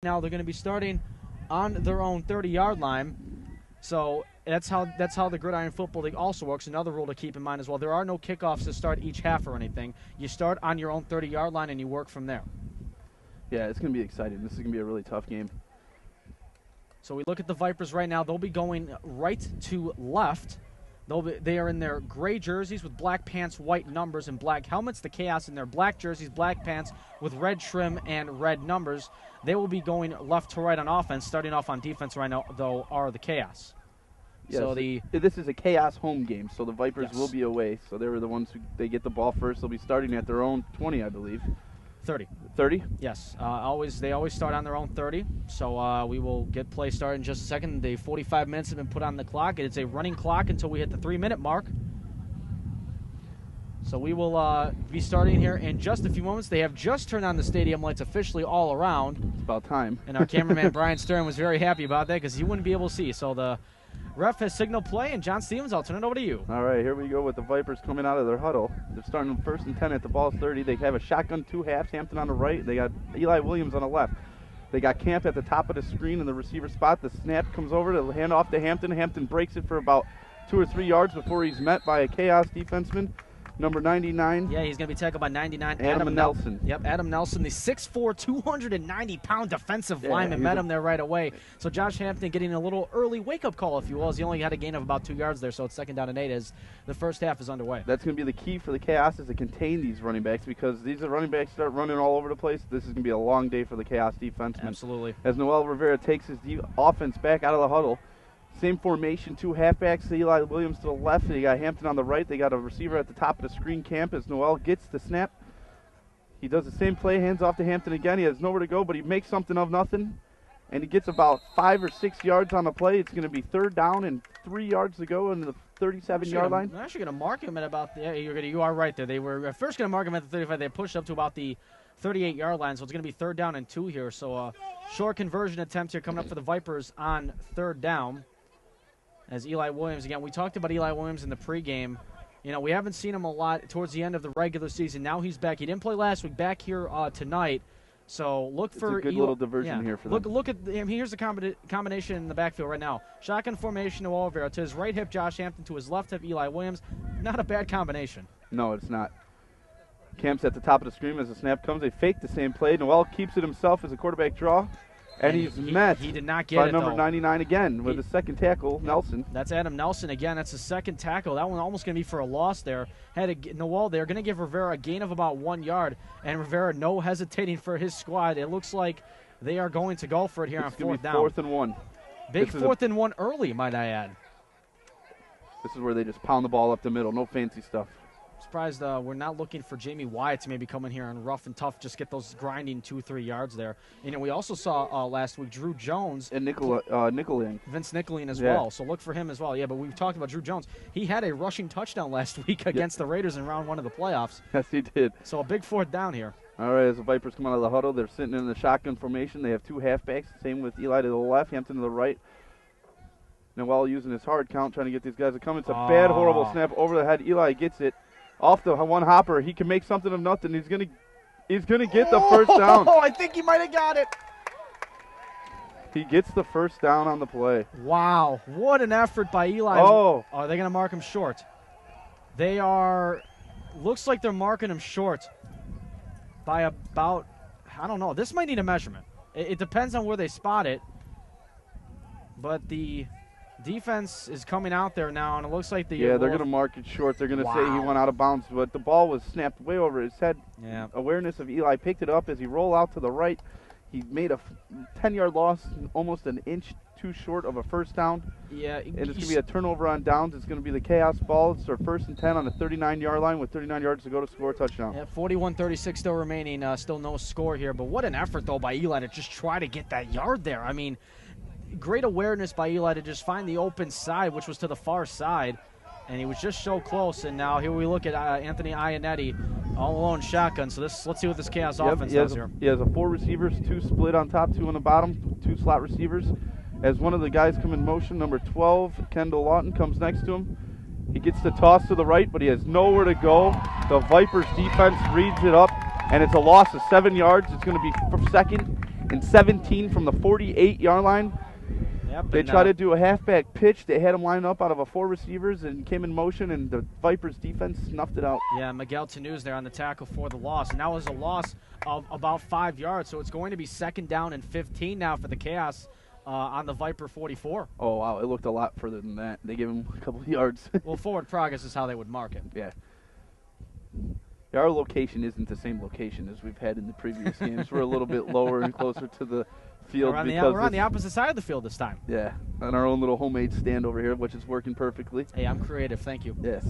Now they're going to be starting on their own 30-yard line. So that's how the Gridiron Football League also works. Another rule to keep in mind as well. There are no kickoffs to start each half or anything. You start on your own 30-yard line and you work from there. Yeah, it's going to be exciting. This is going to be a really tough game. So we look at the Vipers right now. They'll be going right to left. They are in their gray jerseys with black pants, white numbers, and black helmets. The Chaos in their black jerseys, black pants with red trim and red numbers. They will be going left to right on offense. Starting off on defense right now, though, are the Chaos. Yes, so this is a Chaos home game, so the Vipers yes. will be away. So they were the ones who they get the ball first. They'll be starting at their own 20, I believe. 30. 30? Yes. They always start on their own 30. So we will get play started in just a second. The 45 minutes have been put on the clock. It's a running clock until we hit the 3-minute mark. So we will be starting here in just a few moments. They have just turned on the stadium lights officially all around. It's about time. And our cameraman Brian Stern was very happy about that because he wouldn't be able to see. So the ref has signal play, and John Stevens, I'll turn it over to you. All right, here we go with the Vipers coming out of their huddle. They're starting first and 10 at the ball's 30. They have a shotgun 2 halves, Hampton on the right. They got Eli Williams on the left. They got Camp at the top of the screen in the receiver spot. The snap comes over to hand off to Hampton. Hampton breaks it for about 2 or 3 yards before he's met by a Chaos defenseman. Number 99. Yeah, he's going to be tackled by 99. Adam Nelson. Yep, Adam Nelson, the 6'4", 290-pound defensive lineman, met him there right away. So Josh Hampton getting a little early wake-up call, if you will, as he only had a gain of about 2 yards there, so it's 2nd down and 8 as the first half is underway. That's going to be the key for the Chaos is to contain these running backs because these running backs start running all over the place. This is going to be a long day for the Chaos defensemen. Absolutely. As Noel Rivera takes his offense back out of the huddle. Same formation, 2 halfbacks, Eli Williams to the left. They got Hampton on the right. They got a receiver at the top of the screen, Camp, as Noel gets the snap. He does the same play, hands off to Hampton again. He has nowhere to go, but he makes something of nothing. And he gets about 5 or 6 yards on the play. It's going to be 3rd down and 3 yards to go in the 37-yard line. I'm actually going to mark him at about you are right there. They were at first going to mark him at the 35. They pushed up to about the 38-yard line, so it's going to be 3rd down and 2 here. So short conversion attempt here coming up for the Vipers on 3rd down. As Eli Williams, again, we talked about Eli Williams in the pregame. You know, we haven't seen him a lot towards the end of the regular season. Now he's back. He didn't play last week, back here tonight. So look for a good little diversion here for them. Look at here's the combination in the backfield right now. Shotgun formation, Noel Rivera. To his right hip, Josh Hampton. To his left hip, Eli Williams. Not a bad combination. No, it's not. Camp's at the top of the screen as the snap comes. They fake the same play. Noel keeps it himself as a quarterback draw. And he's met he did not get by it, number though. 99 again with the second tackle, Nelson. That's Adam Nelson again. That's the second tackle. That one almost going to be for a loss there. Noel, they're going to give Rivera a gain of about 1 yard. And Rivera, no hesitating for his squad. It looks like they are going to go for it here on 4th down. 4th and 1. Big 4th and 1 early, might I add. This is where they just pound the ball up the middle. No fancy stuff. Surprised we're not looking for Jamie Wyatt to maybe come in here and rough and tough, just get those grinding 2-3 yards there. You know, we also saw last week Drew Jones and Nicolin. Vince Nicolin as well. So look for him as well. Yeah, but we've talked about Drew Jones. He had a rushing touchdown last week against the Raiders in round 1 of the playoffs. Yes, he did. So a big 4th down here. All right, as the Vipers come out of the huddle, they're sitting in the shotgun formation. They have 2 halfbacks. Same with Eli to the left, Hampton to the right. Noel using his hard count, trying to get these guys to come. It's a bad, horrible snap over the head. Eli gets it. Off the one hopper, he can make something of nothing. He's gonna get the first down. Oh, I think he might have got it. He gets the first down on the play. Wow, what an effort by Eli. Oh, are they gonna mark him short? They are. Looks like they're marking him short by about. I don't know. This might need a measurement. It depends on where they spot it. But the defense is coming out there now, and it looks like they're going to mark it short. They're going to say he went out of bounds, but the ball was snapped way over his head. Yeah. Awareness of Eli picked it up as he rolled out to the right. He made a 10-yard loss, almost an inch too short of a first down. Yeah. And it's going to be a turnover on downs. It's going to be the Chaos ball. It's their 1st and 10 on the 39-yard line with 39 yards to go to score a touchdown. Yeah, 41-36 still remaining. Still no score here, but what an effort, though, by Eli to just try to get that yard there. I mean, great awareness by Eli to just find the open side, which was to the far side, and he was just so close. And now here we look at Anthony Ionetti all alone shotgun. So let's see what this Chaos offense does here. He has 4 receivers, 2 split on top, 2 on the bottom, 2 slot receivers. As one of the guys come in motion, number 12, Kendall Lawton, comes next to him. He gets the toss to the right, but he has nowhere to go. The Vipers defense reads it up, and it's a loss of 7 yards. It's going to be 2nd and 17 from the 48-yard line. Yep, They and, tried to do a halfback pitch. They had him lined up out of 4 receivers and came in motion, and the Vipers defense snuffed it out. Yeah, Miguel Tenuz there on the tackle for the loss. And that was a loss of about 5 yards. So it's going to be 2nd down and 15 now for the Chaos on the Viper 44. Oh, wow. It looked a lot further than that. They gave him a couple of yards. Well, forward progress is how they would mark it. Yeah. Yeah, our location isn't the same location as we've had in the previous games. We're a little bit lower and closer to the field. We're on the opposite side of the field this time. Yeah, on our own little homemade stand over here, which is working perfectly. Hey, I'm creative. Thank you. Yes.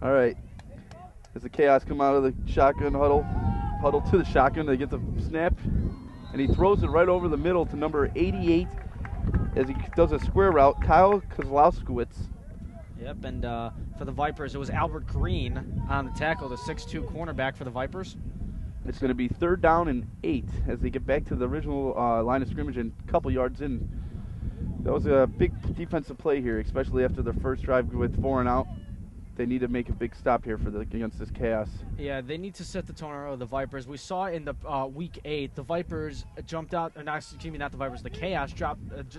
All right. As the Chaos come out of the shotgun huddle to the shotgun, they get the snap, and he throws it right over the middle to number 88 as he does a square route, Kyle Kozlowskiewicz. Yep, and for the Vipers, it was Albert Green on the tackle, the 6'2 cornerback for the Vipers. It's going to be 3rd down and 8 as they get back to the original line of scrimmage and a couple yards in. That was a big defensive play here, especially after their first drive with 4 and out. They need to make a big stop here against this Chaos. Yeah, they need to set the tone early, the Vipers. We saw in the week 8, the Vipers jumped out, or not, excuse me, not the Vipers, the Chaos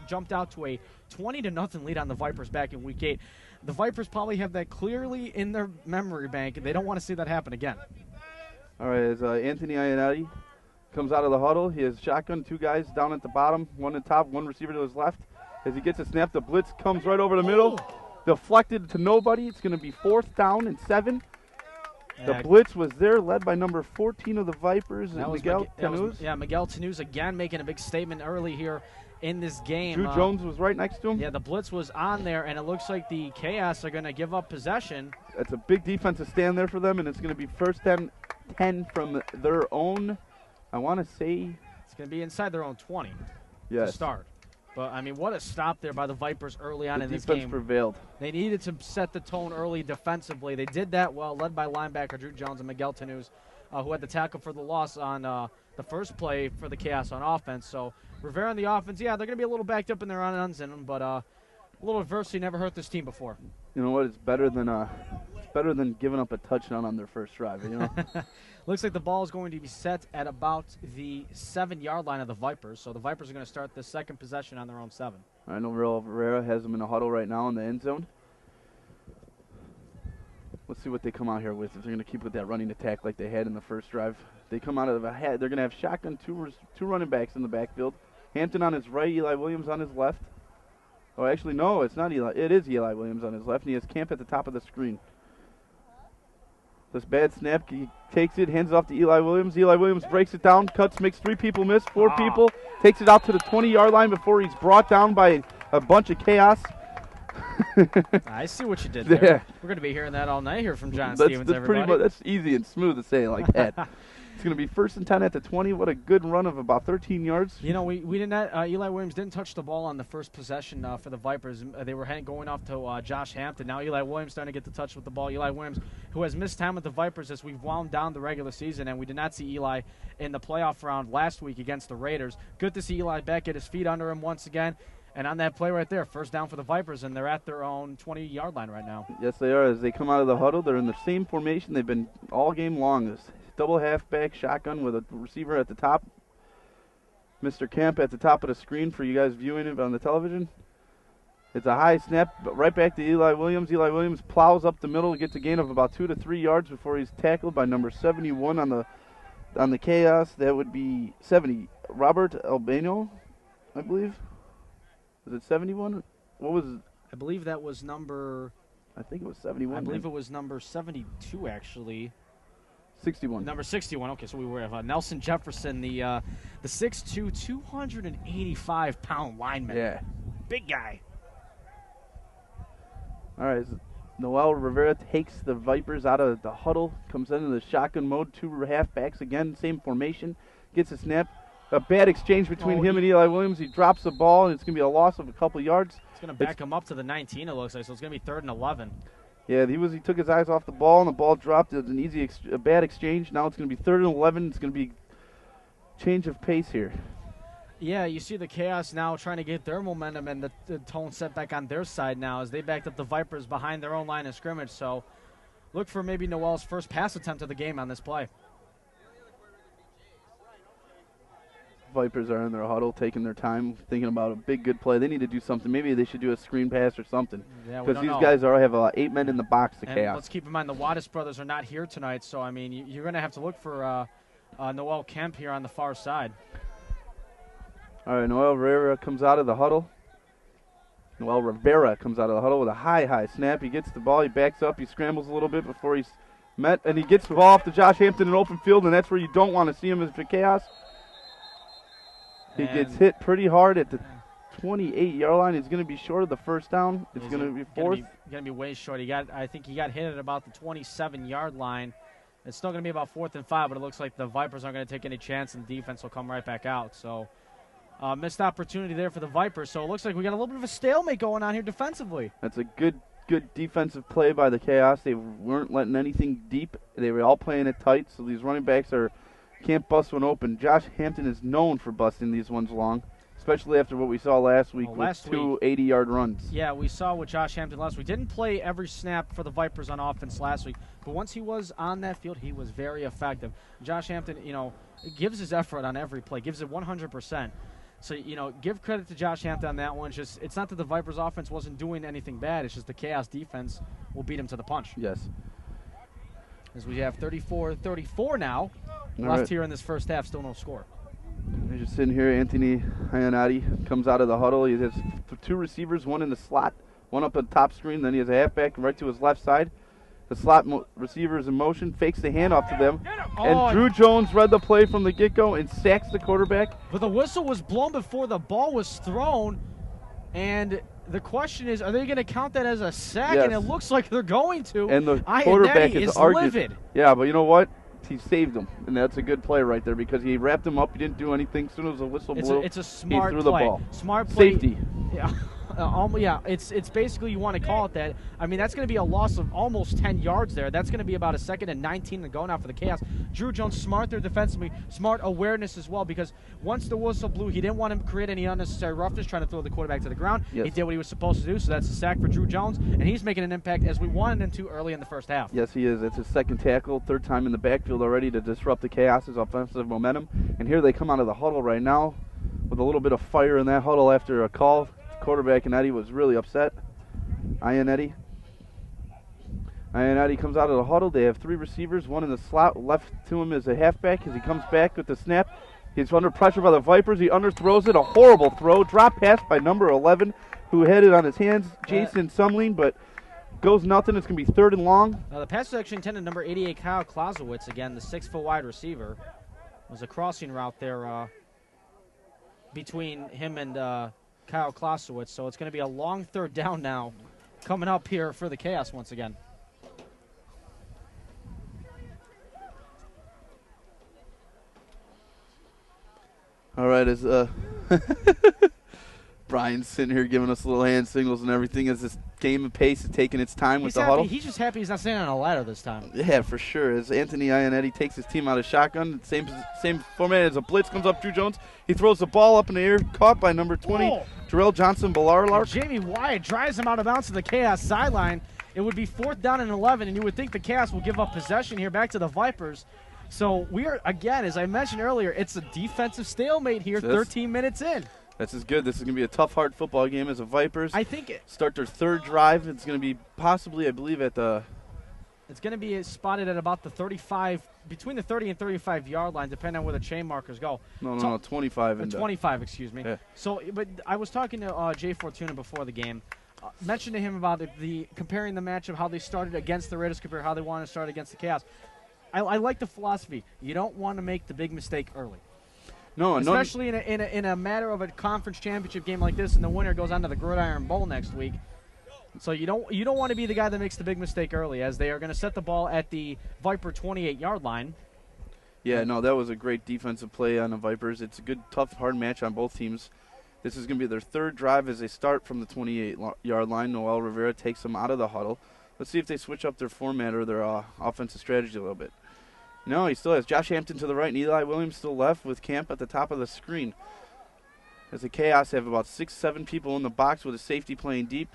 jumped out to a 20-0 lead on the Vipers back in week 8. The Vipers probably have that clearly in their memory bank, and they don't want to see that happen again. All right, as Anthony Ionetti comes out of the huddle, he has shotgun, 2 guys down at the bottom, 1 at the top, 1 receiver to his left. As he gets a snap, the blitz comes right over the middle. Deflected to nobody. It's going to be 4th down and 7. The blitz was there, led by number 14 of the Vipers, Miguel Tenuz. Miguel Tenuz again making a big statement early here in this game. Drew Jones was right next to him. Yeah, the blitz was on there, and it looks like the Chaos are going to give up possession. That's a big defensive stand there for them, and it's going to be 1st and 10 from their own, I want to say. It's going to be inside their own 20 to start. But, I mean, what a stop there by the Vipers early on in this game. The defense prevailed. They needed to set the tone early defensively. They did that well, led by linebacker Drew Jones and Miguel Tenuz, who had the tackle for the loss on the first play for the Chaos on offense. So Rivera on the offense, yeah, they're going to be a little backed up in their runs in them, but a little adversity never hurt this team before. You know what? It's better than giving up a touchdown on their first drive. You know. Looks like the ball is going to be set at about the 7-yard line of the Vipers. So the Vipers are going to start the second possession on their own 7. I know Rivera has them in a huddle right now in the end zone. Let's see what they come out here with. If they're going to keep with that running attack like they had in the first drive. They come out of a hat. They're going to have shotgun, two running backs in the backfield. Hampton on his right, Eli Williams on his left. Oh, actually, no, it's not Eli. It is Eli Williams on his left, and he has Camp at the top of the screen. This bad snap, he takes it, hands it off to Eli Williams. Eli Williams breaks it down, cuts, makes 3 people miss, 4 people, takes it out to the 20-yard line before he's brought down by a bunch of Chaos. I see what you did there. Yeah. We're going to be hearing that all night here from John Stevens, everybody. That's easy and smooth to say like that. It's going to be 1st and 10 at the 20. What a good run of about 13 yards. You know, we did not. Eli Williams didn't touch the ball on the first possession for the Vipers. They were going off to Josh Hampton. Now Eli Williams starting to get the touch with the ball. Eli Williams, who has missed time with the Vipers as we've wound down the regular season, and we did not see Eli in the playoff round last week against the Raiders. Good to see Eli back, get his feet under him once again. And on that play right there, 1st down for the Vipers, and they're at their own 20-yard line right now. Yes, they are. As they come out of the huddle, they're in the same formation they've been all game long. This double halfback shotgun with a receiver at the top. Mr. Camp at the top of the screen for you guys viewing it on the television. It's a high snap, but right back to Eli Williams. Eli Williams plows up the middle, gets a gain of about 2 to 3 yards before he's tackled by number 71 on the Chaos. That would be 70. Robert Albano, I believe. Was it 71? What was it? I believe that was number. I think it was 71. I believe it was number 72, actually. 61. Number 61. Okay, so we were Nelson Jefferson, the 6'2", 285-pound lineman. Yeah. Big guy. All right. Noel Rivera takes the Vipers out of the huddle, comes into the shotgun mode, 2 halfbacks again, same formation, gets a snap. A bad exchange between him and Eli Williams. He drops the ball, and it's going to be a loss of a couple yards. It's going to back him up to the 19, it looks like, so it's going to be 3rd and 11. Yeah, he took his eyes off the ball, and the ball dropped. It was a bad exchange. Now it's going to be 3rd and 11. It's going to be change of pace here. Yeah, you see the Chaos now trying to get their momentum and the tone set back on their side now as they backed up the Vipers behind their own line of scrimmage. So look for maybe Noel's first pass attempt of the game on this play. Vipers are in their huddle, taking their time, thinking about a big, good play. They need to do something. Maybe they should do a screen pass or something. Yeah, because these guys have 8 men in the box. The and Chaos. Let's keep in mind the Wattis brothers are not here tonight, so I mean you're going to have to look for Noel Kemp here on the far side. All right, Noel Rivera comes out of the huddle. Noel Rivera comes out of the huddle with a high snap. He gets the ball. He backs up. He scrambles a little bit before he's met, and he gets the ball off to Josh Hampton in open field, and that's where you don't want to see him as the Chaos. He gets hit pretty hard at the 28-yard line. He's going to be short of the first down. It's going to be fourth. Going to be way short. I think he got hit at about the 27-yard line. It's still going to be about 4th and 5, but it looks like the Vipers aren't going to take any chance, and the defense will come right back out. So missed opportunity there for the Vipers. So it looks like we got a little bit of a stalemate going on here defensively. That's a good defensive play by the Chaos. They weren't letting anything deep. They were all playing it tight, so these running backs can't bust one open. Josh Hampton is known for busting these ones long, especially after what we saw last week with two 80-yard runs. Yeah, we saw with Josh Hampton last week. Didn't play every snap for the Vipers on offense last week, but once he was on that field, he was very effective. Josh Hampton, gives his effort on every play, gives it 100%. So, give credit to Josh Hampton on that one. It's not that the Vipers offense wasn't doing anything bad. It's just the Chaos defense will beat him to the punch. Yes. As we have 34-34 now. Left here in this first half, still no score. You're just sitting here. Anthony Ionati comes out of the huddle. He has two receivers, one in the slot, one up at the top screen. Then he has a halfback right to his left side. The slot receiver is in motion, fakes the handoff to them. And Drew Jones read the play from the get-go and sacks the quarterback. But the whistle was blown before the ball was thrown. And the question is, are they going to count that as a sack? Yes. And it looks like they're going to. And the quarterback is livid. Yeah, but you know what? He saved him, and that's a good play right there because he wrapped him up. He didn't do anything. As soon as the whistle blew, it's a smart he threw play. The ball. Smart play. Safety. Yeah. It's basically, you want to call it that. I mean, that's going to be a loss of almost 10 yards there. That's going to be about a 2nd and 19 to go now for the Chaos. Drew Jones, smart there defensively, smart awareness as well, because once the whistle blew, he didn't want to create any unnecessary roughness trying to throw the quarterback to the ground. Yes. He did what he was supposed to do, so that's a sack for Drew Jones, and he's making an impact as we wanted him to early in the first half. Yes, he is. It's his second tackle, third time in the backfield already to disrupt the Chaos's offensive momentum. And here they come out of the huddle right now with a little bit of fire in that huddle after a call. Quarterback and Eddie was really upset. Ionetti comes out of the huddle. They have three receivers, one in the slot. Left to him is a halfback. As he comes back with the snap, he's under pressure by the Vipers. He underthrows it. A horrible throw. Drop pass by number 11, who had it on his hands, Jason Sumlin, but goes nothing. It's going to be 3rd and long. Now the pass is actually intended number 88, Kyle Clausewitz, again, the 6-foot wide receiver. It was a crossing route there between him and Kyle Clausewitz, so it's going to be a long 3rd down now coming up here for the Chaos once again. All right, as Brian's sitting here giving us little hand signals and everything as this game of pace is taking its time with the huddle. He's just happy he's not standing on a ladder this time. Yeah, for sure. As Anthony Ionetti takes his team out of shotgun, same format as a blitz comes up. Drew Jones, he throws the ball up in the air, caught by number 20, Jarrell Johnson Ballarlark. Jamie Wyatt drives him out of bounds to the Chaos sideline. It would be 4th down and 11, and you would think the Chaos will give up possession here back to the Vipers. So we are, again, as I mentioned earlier, it's a defensive stalemate here, 13 minutes in. This is good. This is going to be a tough, hard football game as the Vipers start their 3rd drive. It's going to be possibly, I believe, at the... It's going to be spotted at about the 35, between the 30 and 35-yard line, depending on where the chain markers go. No, 25. 25, excuse me. Yeah. So, but I was talking to Jay Fortuna before the game. Mentioned to him about the comparing the matchup, how they started against the Raiders compared to how they want to start against the Chaos. I like the philosophy. You don't want to make the big mistake early. No, especially in a matter of a conference championship game like this, and the winner goes on to the Gridiron Bowl next week. So you don't want to be the guy that makes the big mistake early, as they are going to set the ball at the Viper 28-yard line. Yeah, no, that was a great defensive play on the Vipers. It's a good, tough, hard match on both teams. This is going to be their 3rd drive as they start from the 28-yard line. Noel Rivera takes them out of the huddle. Let's see if they switch up their format or their offensive strategy a little bit. No, he still has Josh Hampton to the right and Eli Williams still left with Camp at the top of the screen. As the Chaos have about 6-7 people in the box with a safety playing deep.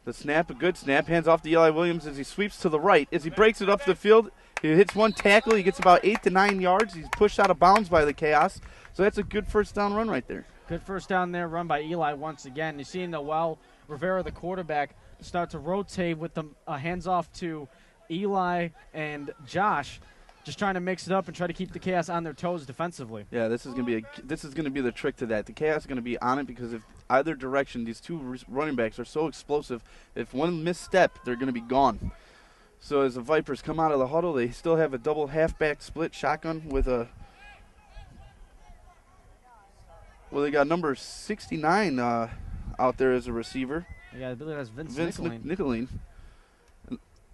The snap, a good snap, hands off to Eli Williams as he sweeps to the right. As he breaks it up the field, He hits one tackle. He gets about 8 to 9 yards. He's pushed out of bounds by the Chaos. So that's a good first down run right there. Good first down there, run by Eli once again. You're seeing Noel Rivera, the quarterback, start to rotate with the hands off to Eli and Josh, just trying to mix it up and try to keep the Chaos on their toes defensively. Yeah, this is gonna be the trick to that. The Chaos is gonna be on it because if either direction, these two running backs are so explosive. If one misstep, they're gonna be gone. So as the Vipers come out of the huddle, they still have a double halfback split shotgun with a. Well, they got number 69 out there as a receiver. Yeah, I believe that's Vince Nicoline.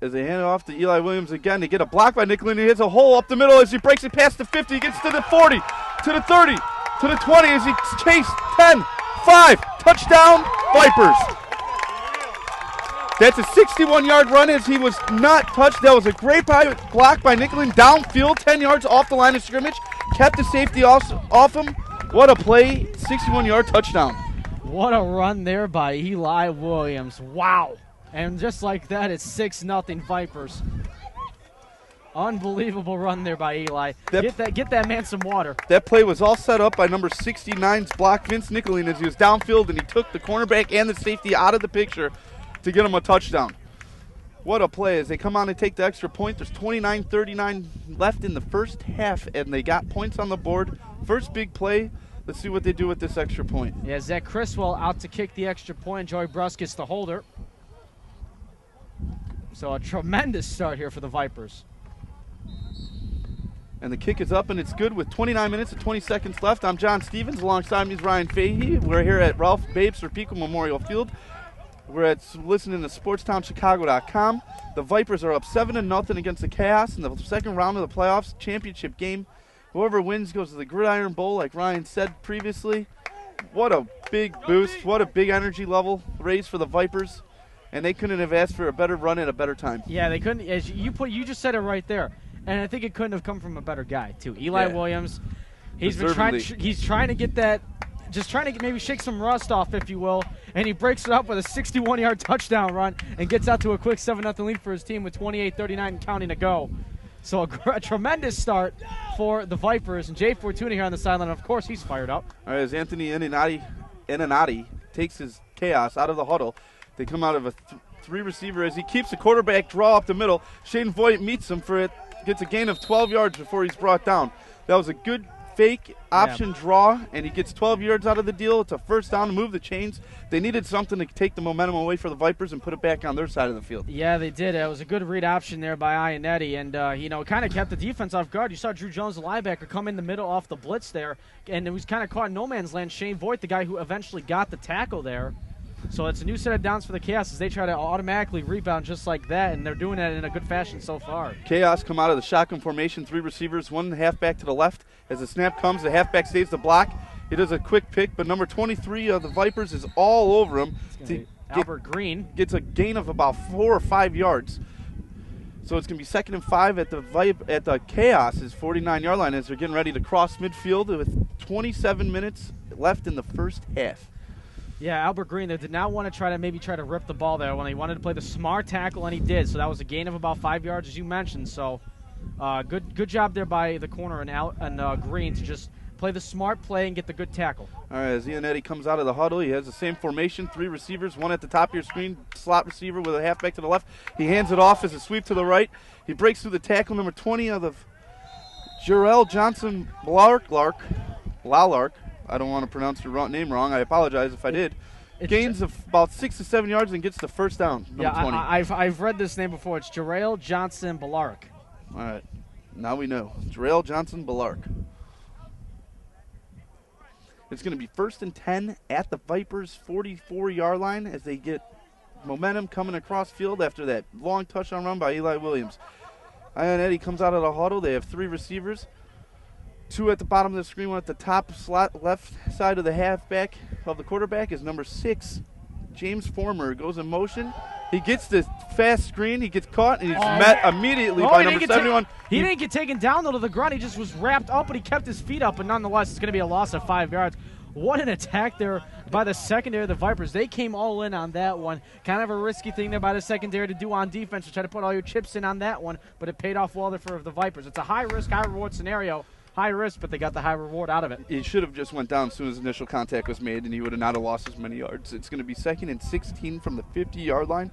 As they hand it off to Eli Williams again, they get a block by Nicoline. He hits a hole up the middle as he breaks it past the 50. He gets to the 40, to the 30, to the 20 as he chased 10, 5, touchdown, Vipers. That's a 61-yard run as he was not touched. That was a great block by Nicoline downfield, 10 yards off the line of scrimmage. Kept the safety off him. What a play, 61-yard touchdown. What a run there by Eli Williams. Wow. And just like that, it's 6-0 Vipers. Unbelievable run there by Eli. Get that man some water. That play was all set up by number 69's block, Vince Nicoline, as he was downfield, and he took the cornerback and the safety out of the picture to get him a touchdown. What a play. As they come on and take the extra point, there's 29-39 left in the first half, and they got points on the board. First big play. Let's see what they do with this extra point. Yeah, Zach Criswell out to kick the extra point. Joey Bruskis the holder. So a tremendous start here for the Vipers. And the kick is up, and it's good with 29 minutes and 20 seconds left. I'm John Stevens. Alongside me is Ryan Fahey. We're here at Ralph Babe Serpico Memorial Field. We're listening to SportsTownChicago.com. The Vipers are up 7-0 against the Chaos in the second round of the playoffs championship game. Whoever wins goes to the Gridiron Bowl, like Ryan said previously. What a big boost. What a big energy level raise for the Vipers. And they couldn't have asked for a better run at a better time. Yeah, they couldn't. As you just said it right there. And I think it couldn't have come from a better guy, too. Eli Williams, he's trying to get that, just trying to maybe shake some rust off, if you will, and he breaks it up with a 61-yard touchdown run and gets out to a quick 7-0 lead for his team with 28-39 and counting to go. So a tremendous start for the Vipers. And Jay Fortuna here on the sideline, of course, he's fired up. All right, as Anthony Inanati takes his Chaos out of the huddle, they come out of a three receiver as he keeps the quarterback draw up the middle. Shaden Voigt meets him for it, gets a gain of 12 yards before he's brought down. That was a good fake option draw, and he gets 12 yards out of the deal. It's a first down to move the chains. They needed something to take the momentum away for the Vipers and put it back on their side of the field. Yeah, they did. It was a good read option there by Ianetti, and kind of kept the defense off guard. You saw Drew Jones, the linebacker, come in the middle off the blitz there, and it was kind of caught in no man's land. Shane Voigt, the guy who eventually got the tackle there. So it's a new set of downs for the Chaos as they try to automatically rebound just like that, and they're doing that in a good fashion so far. Chaos come out of the shotgun formation, three receivers, one halfback to the left. As the snap comes, the halfback stays the block. He does a quick pick, but number 23 of the Vipers is all over him. Albert Green gets a gain of about 4 or 5 yards. So it's going to be 2nd and 5 at the Chaos' 49-yard line as they're getting ready to cross midfield with 27 minutes left in the first half. Yeah, Albert Green, they did not want to try to rip the ball there when he wanted to play the smart tackle, and he did. So that was a gain of about 5 yards, as you mentioned. So good job there by the corner and Green to just play the smart play and get the good tackle. All right, as Ianetti comes out of the huddle, he has the same formation, three receivers, one at the top of your screen, slot receiver with a halfback to the left. He hands it off as a sweep to the right. He breaks through the tackle, number 20 of the Jarrell Johnson Blark. I don't want to pronounce your name wrong. I apologize if I did. Gains of about 6 to 7 yards and gets the first down. Yeah, 20. I've read this name before. It's Jarrell Johnson Blark. All right, now we know. Jarrell Johnson Blark. It's going to be 1st and 10 at the Vipers' 44-yard line as they get momentum coming across field after that long touchdown run by Eli Williams. Ianetti comes out of the huddle. They have three receivers. Two at the bottom of the screen, one at the top slot left side of the halfback of the quarterback is number 6, James Former. Goes in motion. He gets the fast screen. He gets caught, and he's met immediately by number 71. He didn't get taken down, though, to the ground. He just was wrapped up, but he kept his feet up. But nonetheless, it's going to be a loss of 5 yards. What an attack there by the secondary of the Vipers. They came all in on that one. Kind of a risky thing there by the secondary to do on defense, to try to put all your chips in on that one, but it paid off well there for the Vipers. It's a high-risk, high-reward scenario. High risk, but they got the high reward out of it. He should have just went down as soon as initial contact was made, and he would have not have lost as many yards. It's going to be 2nd and 16 from the 50-yard line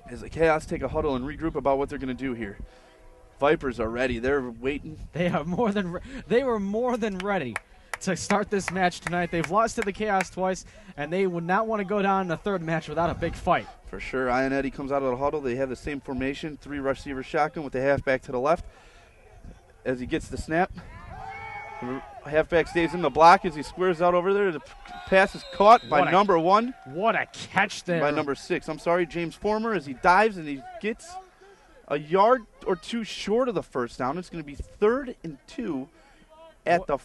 as the Chaos take a huddle and regroup about what they're going to do here. Vipers are ready. They're waiting. They were more than ready to start this match tonight. They've lost to the Chaos twice, and they would not want to go down in the third match without a big fight. For sure. Ionetti comes out of the huddle. They have the same formation, 3 receiver shotgun with the halfback to the left. As he gets the snap, the halfback stays in the block as he squares out over there. The pass is caught by number 1. What a catch there. By number 6. I'm sorry, James Former, as he dives and he gets a yard or 2 short of the first down. It's going to be 3rd and 2 at the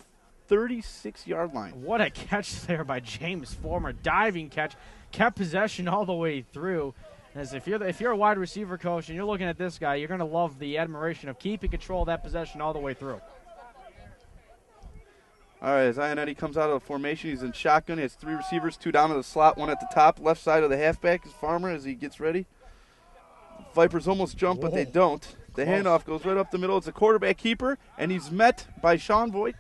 36-yard line. What a catch there by James Former. Diving catch. Kept possession all the way through. As if you're a wide receiver coach and you're looking at this guy, you're going to love the admiration of keeping control of that possession all the way through. All right, as Ionetti comes out of the formation, he's in shotgun. He has 3 receivers, 2 down to the slot, 1 at the top. Left side of the halfback is Farmer as he gets ready. Vipers almost jump, but they don't. The handoff goes right up the middle. It's a quarterback keeper, and he's met by Sean Voigt,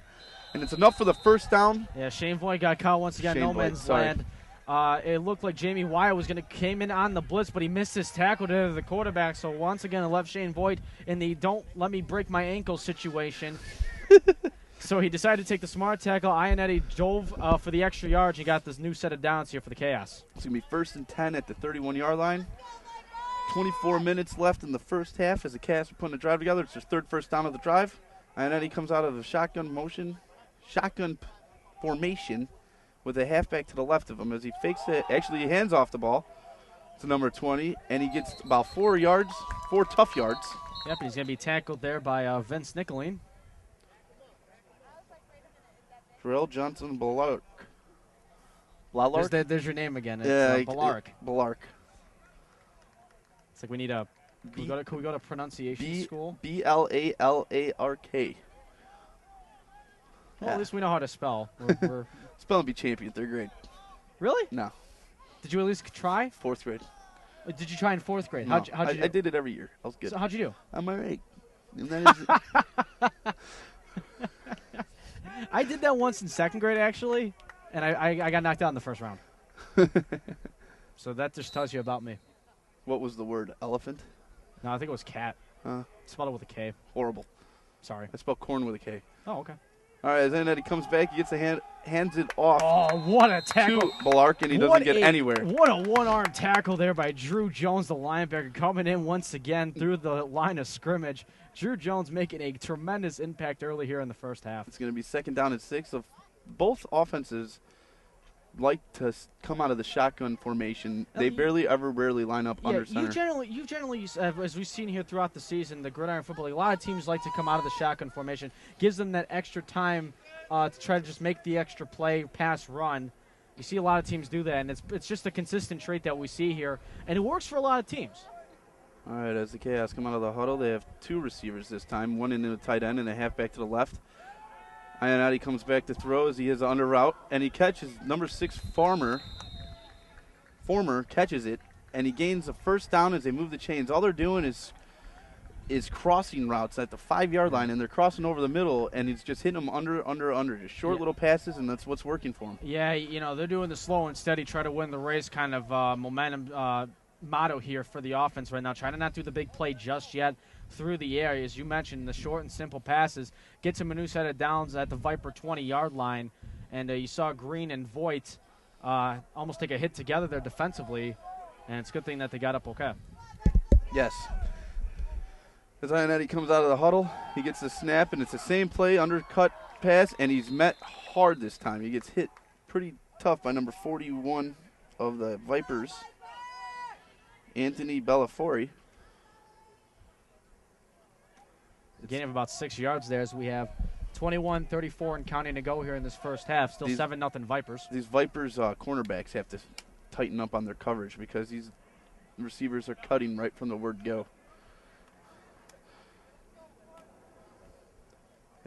and it's enough for the first down. Yeah, Shane Voigt got caught once again, no man's land. It looked like Jamie Wyatt was going to came in on the blitz, but he missed his tackle to the quarterback. So once again, it left Shane Voigt in the don't let me break my ankle situation. So he decided to take the smart tackle. Ionetti dove for the extra yards. He got this new set of downs here for the Chaos. It's going to be 1st and 10 at the 31-yard line. 24 minutes left in the first half as the Chaos are putting a drive together. It's their 3rd first down of the drive. Ionetti comes out of the shotgun formation with a halfback to the left of him as he fakes it. Actually, he hands off the ball to number 20, and he gets about 4 tough yards. Yep, and he's going to be tackled there by Vince Nicoline. Terrell Johnson Ballark. There's your name again. It's Ballark. Ballark. It's like we need a. Can we go to pronunciation school? B-L-A-L-A-R-K. Well, at least we know how to spell. We're Spelling bee champion, 3rd grade. Really? No. Did you at least try? 4th grade. Did you try in 4th grade? No, How'd you do? I did it every year. I was good. So how'd you do? I'm all right. And that is I did that once in 2nd grade, actually, and I got knocked out in the first round. So that just tells you about me. What was the word? Elephant? No, I think it was cat. Spelled it with a K. Horrible. Sorry. I spelled corn with a K. Oh, okay. All right, as Ionetti comes back, he gets a hands it off. Oh, what a tackle. To Ballark, and he doesn't get anywhere. What a one-arm tackle there by Drew Jones, the linebacker, coming in once again through the line of scrimmage. Drew Jones making a tremendous impact early here in the first half. It's going to be 2nd down and 6. Of both offenses like to come out of the shotgun formation. They rarely line up under center. You generally, as we've seen here throughout the season, the Gridiron Football League, a lot of teams like to come out of the shotgun formation. Gives them that extra time to try to just make the extra play, pass, run. You see a lot of teams do that, and it's just a consistent trait that we see here, and it works for a lot of teams. All right, as the Chaos come out of the huddle, they have 2 receivers this time, 1 in the tight end and a halfback to the left. Ionetti comes back to throw as he is under route, and he catches number 6 Former catches it, and he gains a first down as they move the chains. All they're doing is crossing routes at the 5-yard line, and they're crossing over the middle, and he's just hitting them under, just short little passes, and that's what's working for him. Yeah, they're doing the slow and steady, try to win the race kind of momentum motto here for the offense right now, trying to not do the big play just yet through the air. As you mentioned, the short and simple passes gets him a new set of downs at the Viper 20-yard line, and you saw Green and Voigt almost take a hit together there defensively, and it's a good thing that they got up okay. Yes. As Ionetti comes out of the huddle, he gets the snap, and it's the same play, undercut pass, and he's met hard this time. He gets hit pretty tough by number 41 of the Vipers, Anthony Bellafiore. Gain of about 6 yards there as we have 21-34 and counting to go here in this first half. Still 7-0 Vipers. These Vipers cornerbacks have to tighten up on their coverage because these receivers are cutting right from the word go.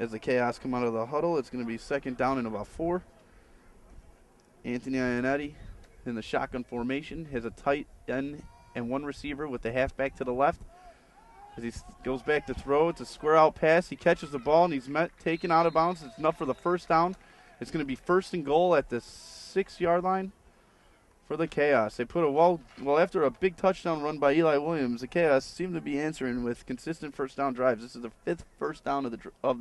As the Chaos come out of the huddle, it's going to be second down and about 4. Anthony Ionetti in the shotgun formation has a tight end and one receiver with the halfback to the left. As he goes back to throw, it's a square out pass. He catches the ball and he's taken out of bounds. It's enough for the first down. It's going to be first and goal at the 6-yard line for the Chaos. They put a well after a big touchdown run by Eli Williams. The Chaos seem to be answering with consistent first down drives. This is the 5th first down of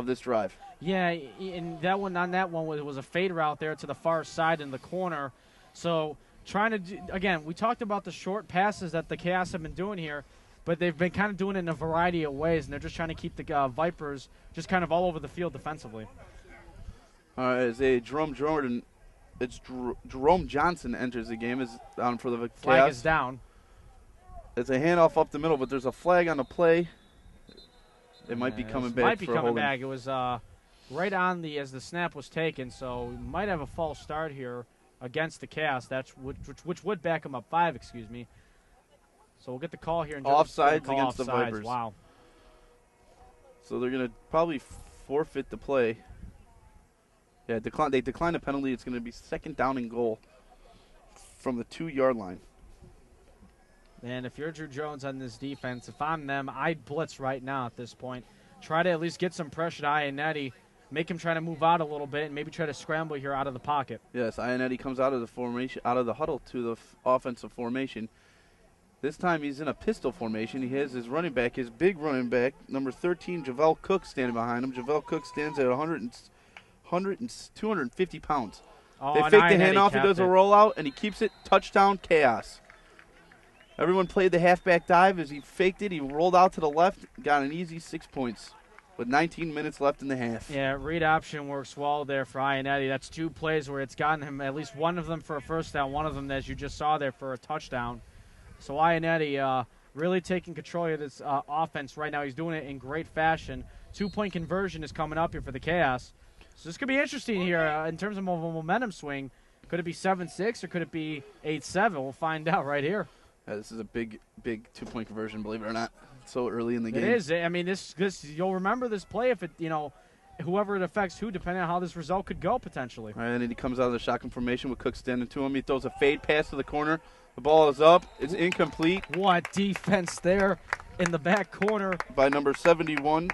this drive. Yeah, and that one was a fade route there to the far side in the corner. So trying to again, we talked about the short passes that the Chaos have been doing here. But they've been kind of doing it in a variety of ways, and they're just trying to keep the Vipers just kind of all over the field defensively. All right, as Jerome Johnson enters the game for the Chaos. Flag is down. It's a handoff up the middle, but there's a flag on the play. It might be coming back. Might be coming back. It was right on as the snap was taken, so we might have a false start here against the Chaos. Which would back them up 5. Excuse me. So we'll get the call here. Offsides against the Vipers. Wow. So they're going to probably forfeit the play. Yeah, they decline the penalty. It's going to be second down and goal from the 2-yard line. And if you're Drew Jones on this defense, if I'm them, I'd blitz right now at this point. Try to at least get some pressure to Ionetti, make him try to move out a little bit, and maybe try to scramble here out of the pocket. Yes, Ionetti comes out of the formation, out of the huddle to the offensive formation. This time he's in a pistol formation. He has his running back, his big running back, number 13, Javel Cook, standing behind him. Javel Cook stands at 250 pounds. Oh, they fake the handoff, he does a rollout, and he keeps it. Touchdown, Chaos. Everyone played the halfback dive. As he faked it, he rolled out to the left, got an easy 6 points with 19 minutes left in the half. Yeah, read option works well there for Ionetti. That's 2 plays where it's gotten him at least one of them for a first down, one of them, as you just saw there, for a touchdown. So Ionetti really taking control of this offense right now. He's doing it in great fashion. 2-point conversion is coming up here for the Chaos. So this could be interesting here in terms of a momentum swing. Could it be 7-6 or could it be 8-7? We'll find out right here. Yeah, this is a big 2-point conversion, believe it or not. So early in the game. It is. I mean, this you'll remember this play if it, whoever it affects who, depending on how this result could go potentially. All right, and then he comes out of the shotgun formation with Cook standing to him. He throws a fade pass to the corner. The ball is up. It's incomplete. What defense there in the back corner. By number 71.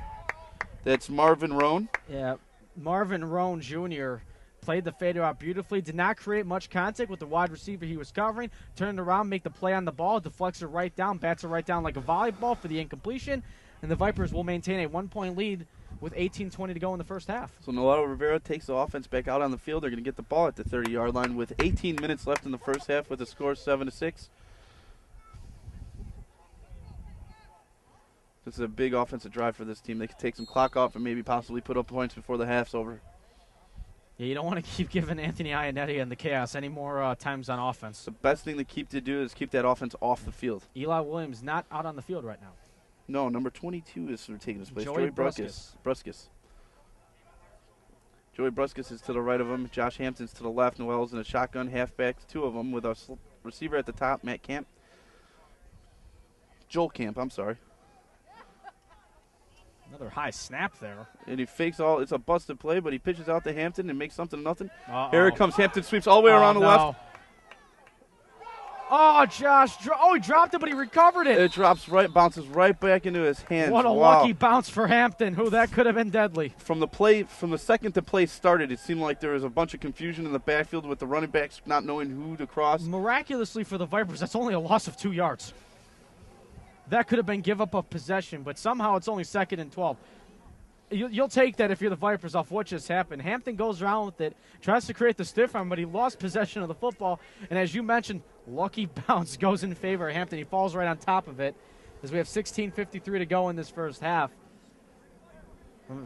That's Marvin Roan. Yeah, Marvin Roan Jr. played the fader out beautifully. Did not create much contact with the wide receiver he was covering. Turned around, make the play on the ball. Deflects it right down. Bats it right down like a volleyball for the incompletion. And the Vipers will maintain a 1-point lead with 18:20 to go in the first half. So Noel Rivera takes the offense back out on the field. They're going to get the ball at the 30-yard line with 18 minutes left in the first half with the score 7-6. This is a big offensive drive for this team. They could take some clock off and maybe possibly put up points before the half's over. Yeah, you don't want to keep giving Anthony Ionetti and the Chaos any more times on offense. The best thing to do is keep that offense off the field. Eli Williams not out on the field right now. No, number 22 is taking his place. Joey Bruskus. Joey Bruskus is to the right of him. Josh Hampton's to the left. Noel's in a shotgun, halfbacks, 2 of them with a receiver at the top, Joel Camp, I'm sorry. Another high snap there. And he fakes it's a busted play, but he pitches out to Hampton and makes something nothing. Uh-oh. Here it comes. Hampton sweeps all the way around the left. Oh, Josh. He dropped it, but he recovered it. It bounces right back into his hands. What a lucky bounce for Hampton, that could have been deadly. From the second the play started, it seemed like there was a bunch of confusion in the backfield with the running backs not knowing who to cross. Miraculously for the Vipers, that's only a loss of 2 yards. That could have been give up of possession, but somehow it's only 2nd and 12. You'll take that if you're the Vipers off what just happened. Hampton goes around with it, tries to create the stiff arm, but he lost possession of the football. And as you mentioned, lucky bounce goes in favor of Hampton. He falls right on top of it as we have 16:53 to go in this first half.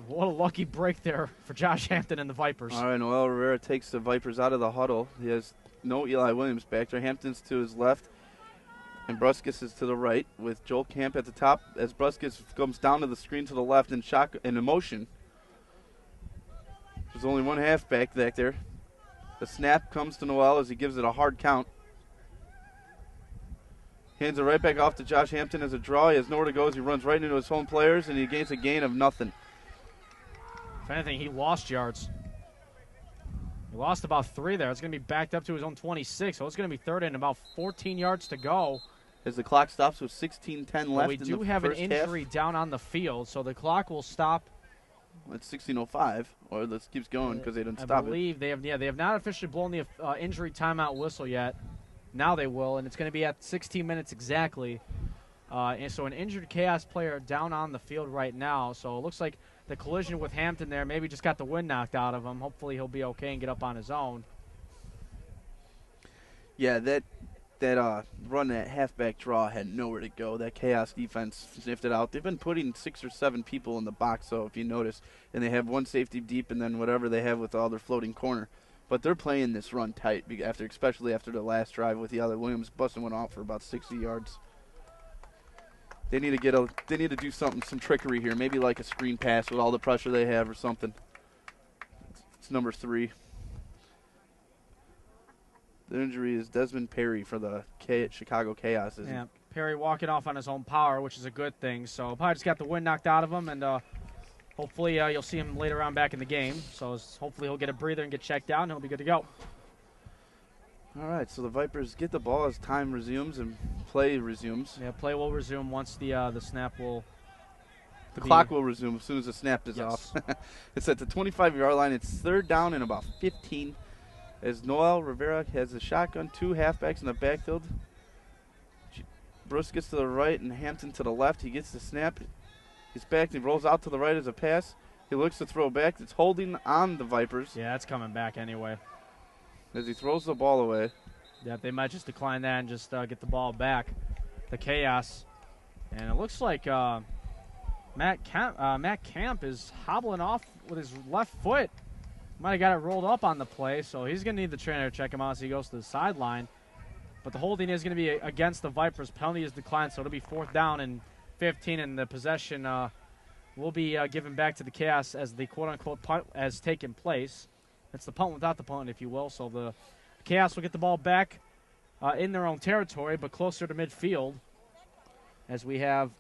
What a lucky break there for Josh Hampton and the Vipers. All right, Noel Rivera takes the Vipers out of the huddle. He has no Eli Williams back there. Hampton's to his left, and Bruskus is to the right with Joel Camp at the top as Bruskus comes down to the screen to the left in motion. There's only one halfback back there. The snap comes to Noel as he gives it a hard count. Hands it right back off to Josh Hampton as a draw. He has nowhere to go as he runs right into his home players, and he gains a gain of nothing. If anything, he lost yards. He lost about 3 there. It's going to be backed up to his own 26, so it's going to be third and about 14 yards to go. As the clock stops with 16:10 left. But we do have an injury down on the field, so the clock will stop. It's 16:05, or this keeps going because they didn't stop it. I believe they have not officially blown the injury timeout whistle yet. Now they will, and it's going to be at 16 minutes exactly. And so an injured Chaos player down on the field right now. So it looks like the collision with Hampton there maybe just got the wind knocked out of him. Hopefully he'll be okay and get up on his own. Yeah, that run, that halfback draw had nowhere to go. That Chaos defense sniffed it out. They've been putting 6 or 7 people in the box, so if you notice, and they have one safety deep and then whatever they have with all their floating corner. But they're playing this run tight, especially after the last drive with the other. Williams busting one out for about 60 yards. They need to do something, some trickery here. Maybe like a screen pass with all the pressure they have or something. It's number 3. The injury is Desmond Perry for the Chicago Chaos. Yeah, Perry walking off on his own power, which is a good thing. So probably just got the wind knocked out of him, and hopefully you'll see him later on back in the game. So hopefully he'll get a breather and get checked out, and he'll be good to go. All right, so the Vipers get the ball as time resumes and play resumes. Yeah, play will resume once the snap will. The clock will resume as soon as the snap is off. It's at the 25-yard line. It's third down and about 15. As Noel Rivera has a shotgun, 2 halfbacks in the backfield. Bruce gets to the right and Hampton to the left. He gets the snap. He's back. He rolls out to the right as a pass. He looks to throw back. It's holding on the Vipers. Yeah, it's coming back anyway. As he throws the ball away. Yeah, they might just decline that and just get the ball back. The Chaos. And it looks like Matt Camp is hobbling off with his left foot. Might have got it rolled up on the play, so he's going to need the trainer to check him out as he goes to the sideline. But the holding is going to be against the Vipers. Penalty is declined, so it'll be 4th down and 15, and the possession will be given back to the Chaos as the quote-unquote punt has taken place. It's the punt without the punt, if you will. So the Chaos will get the ball back in their own territory, but closer to midfield as we have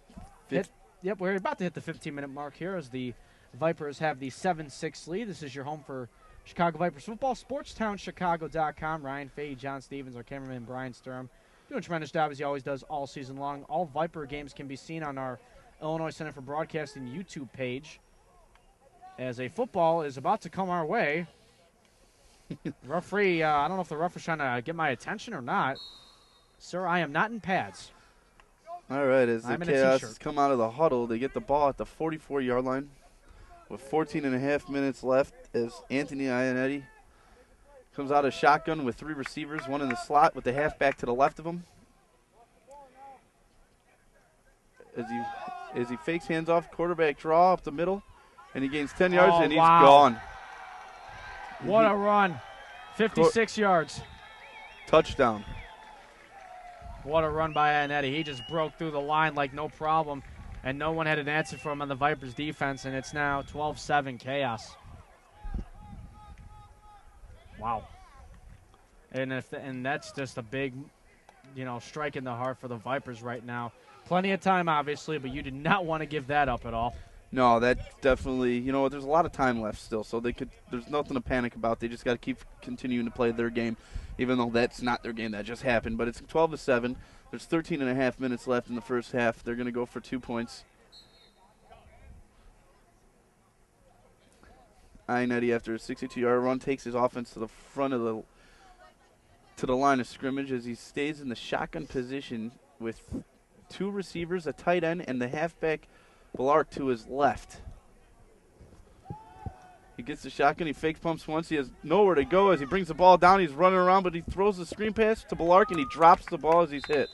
we're about to hit the 15-minute mark here as the Vipers have the 7-6 lead. This is your home for Chicago Vipers football. SportstownChicago.com. Ryan Fahey, John Stevens, our cameraman Brian Sturm, doing a tremendous job as he always does all season long. All Viper games can be seen on our Illinois Center for Broadcasting YouTube page. As a football is about to come our way. Referee, I don't know if the referee's trying to get my attention or not. Sir, I am not in pads. All right, as the Chaos come out of the huddle, they get the ball at the 44-yard line with 14 and a half minutes left as Anthony Ionetti comes out of shotgun with 3 receivers, 1 in the slot with the halfback to the left of him. As he fakes hands-off, quarterback draw up the middle, and he gains 10 yards, and he's gone. What a run. 56 yards. Touchdown. What a run by Ionetti. He just broke through the line like no problem, and no one had an answer for him on the Vipers defense, and it's now 12-7 Chaos. Wow. And that's just a big, strike in the heart for the Vipers right now. Plenty of time, obviously, but you did not want to give that up at all. No, that definitely, there's a lot of time left still, so there's nothing to panic about. They just got to keep continuing to play their game, even though that's not their game, that just happened. But it's 12-7. There's 13 and a half minutes left in the first half. They're going to go for 2 points. Ionetti, after a 62-yard run, takes his offense to the front of the line of scrimmage as he stays in the shotgun position with 2 receivers, a tight end, and the halfback Ballard to his left. He gets the shotgun. He fake pumps once. He has nowhere to go as he brings the ball down. He's running around, but he throws the screen pass to Ballard, and he drops the ball as he's hit.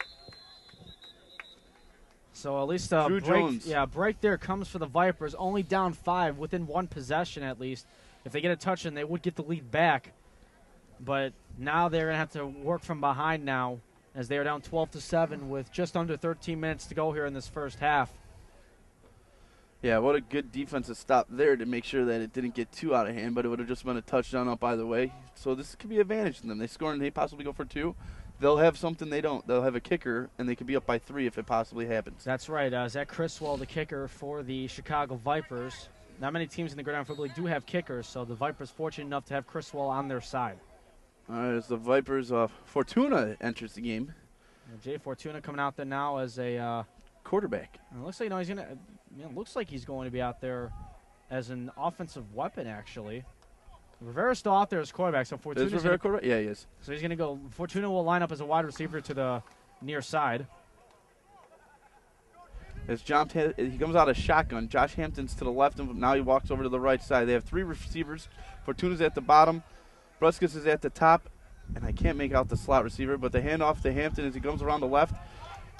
So at least Drew Jones. break there comes for the Vipers. Only down 5 within 1 possession at least. If they get a touch, then they would get the lead back. But now they're going to have to work from behind now as they are down 12-7 with just under 13 minutes to go here in this first half. Yeah, what a good defensive stop there to make sure that it didn't get too out of hand, but it would have just been a touchdown up either way. So this could be an advantage to them. They score and they possibly go for 2. They'll have something they don't. They'll have a kicker, and they could be up by 3 if it possibly happens. That's right. Zach Criswell, the kicker for the Chicago Vipers. not many teams in the Gridiron Football League do have kickers, so the Vipers fortunate enough to have Criswell on their side. All right, as the Vipers, Fortuna enters the game. Jay Fortuna coming out there now as a quarterback. It looks like he's gonna. Looks like he's going to be out there as an offensive weapon. Actually, Rivera's still out there as quarterback. So Fortuna is Rivera quarterback? Yeah, he is. So he's gonna go. Fortuna will line up as a wide receiver to the near side. As he comes out of shotgun, Josh Hampton's to the left, and now he walks over to the right side. They have 3 receivers. Fortuna's at the bottom. Bruskus is at the top, and I can't make out the slot receiver, but the handoff to Hampton as he comes around the left,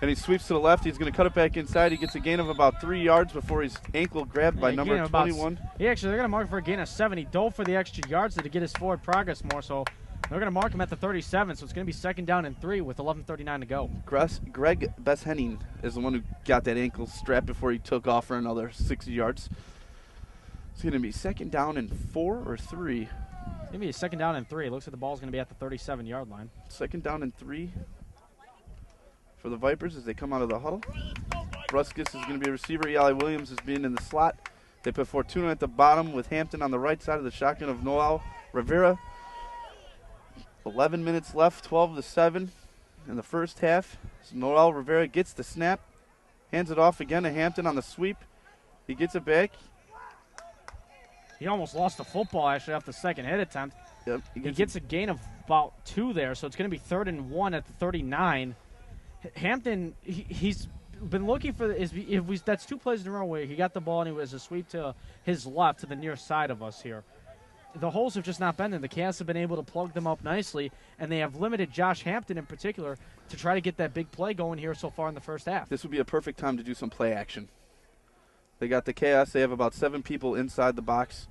and he sweeps to the left. He's going to cut it back inside. He gets a gain of about 3 yards before he's ankle grabbed by number 21. They're going to mark for a gain of 7. He dove for the extra yards to get his forward progress more, so they're going to mark him at the 37, so it's going to be 2nd down and 3 with 11:39 to go. Greg Beshenning is the one who got that ankle strap before he took off for another 60 yards. It's going to be 2nd down and 4 or 3. It's going to be a 2nd down and 3. It looks like the ball's going to be at the 37-yard line. 2nd down and 3 for the Vipers as they come out of the huddle. Bruskus is going to be a receiver. Eli Williams is being in the slot. They put Fortuna at the bottom with Hampton on the right side of the shotgun of Noel Rivera. 11 minutes left, 12-7 in the first half. So Noel Rivera gets the snap, hands it off again to Hampton on the sweep. He gets it back. He almost lost the football actually off the second hit attempt. Yep, he gets a gain of about 2 there, so it's going to be 3rd and 1 at the 39. Hampton, he's been looking for that's 2 plays in a row where he got the ball and he was a sweep to his left to the near side of us here. The holes have just not been there. The Cavs have been able to plug them up nicely, and they have limited Josh Hampton in particular to try to get that big play going here so far in the first half. This would be a perfect time to do some play action. They got the Chaos. They have about 7 people inside the box.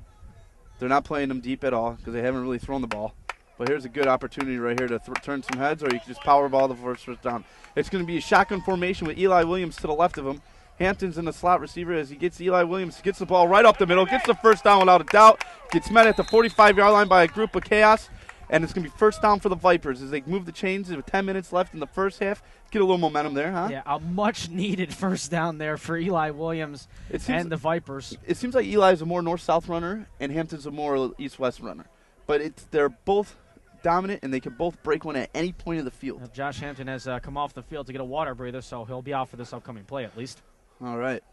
They're not playing them deep at all because they haven't really thrown the ball. But here's a good opportunity right here to turn some heads, or you can just power ball the first down. It's going to be a shotgun formation with Eli Williams to the left of him. Hampton's in the slot receiver as he gets Eli Williams, gets the ball right up the middle, gets the first down without a doubt, gets met at the 45-yard line by a group of Chaos, and it's going to be first down for the Vipers as they move the chains with 10 minutes left in the first half. Get a little momentum there, huh? Yeah, a much-needed first down there for Eli Williams and the Vipers. It seems like Eli is a more north-south runner and Hampton's a more east-west runner. But they're both dominant, and they can both break one at any point of the field. Josh Hampton has come off the field to get a water breather, so he'll be out for this upcoming play at least. All right.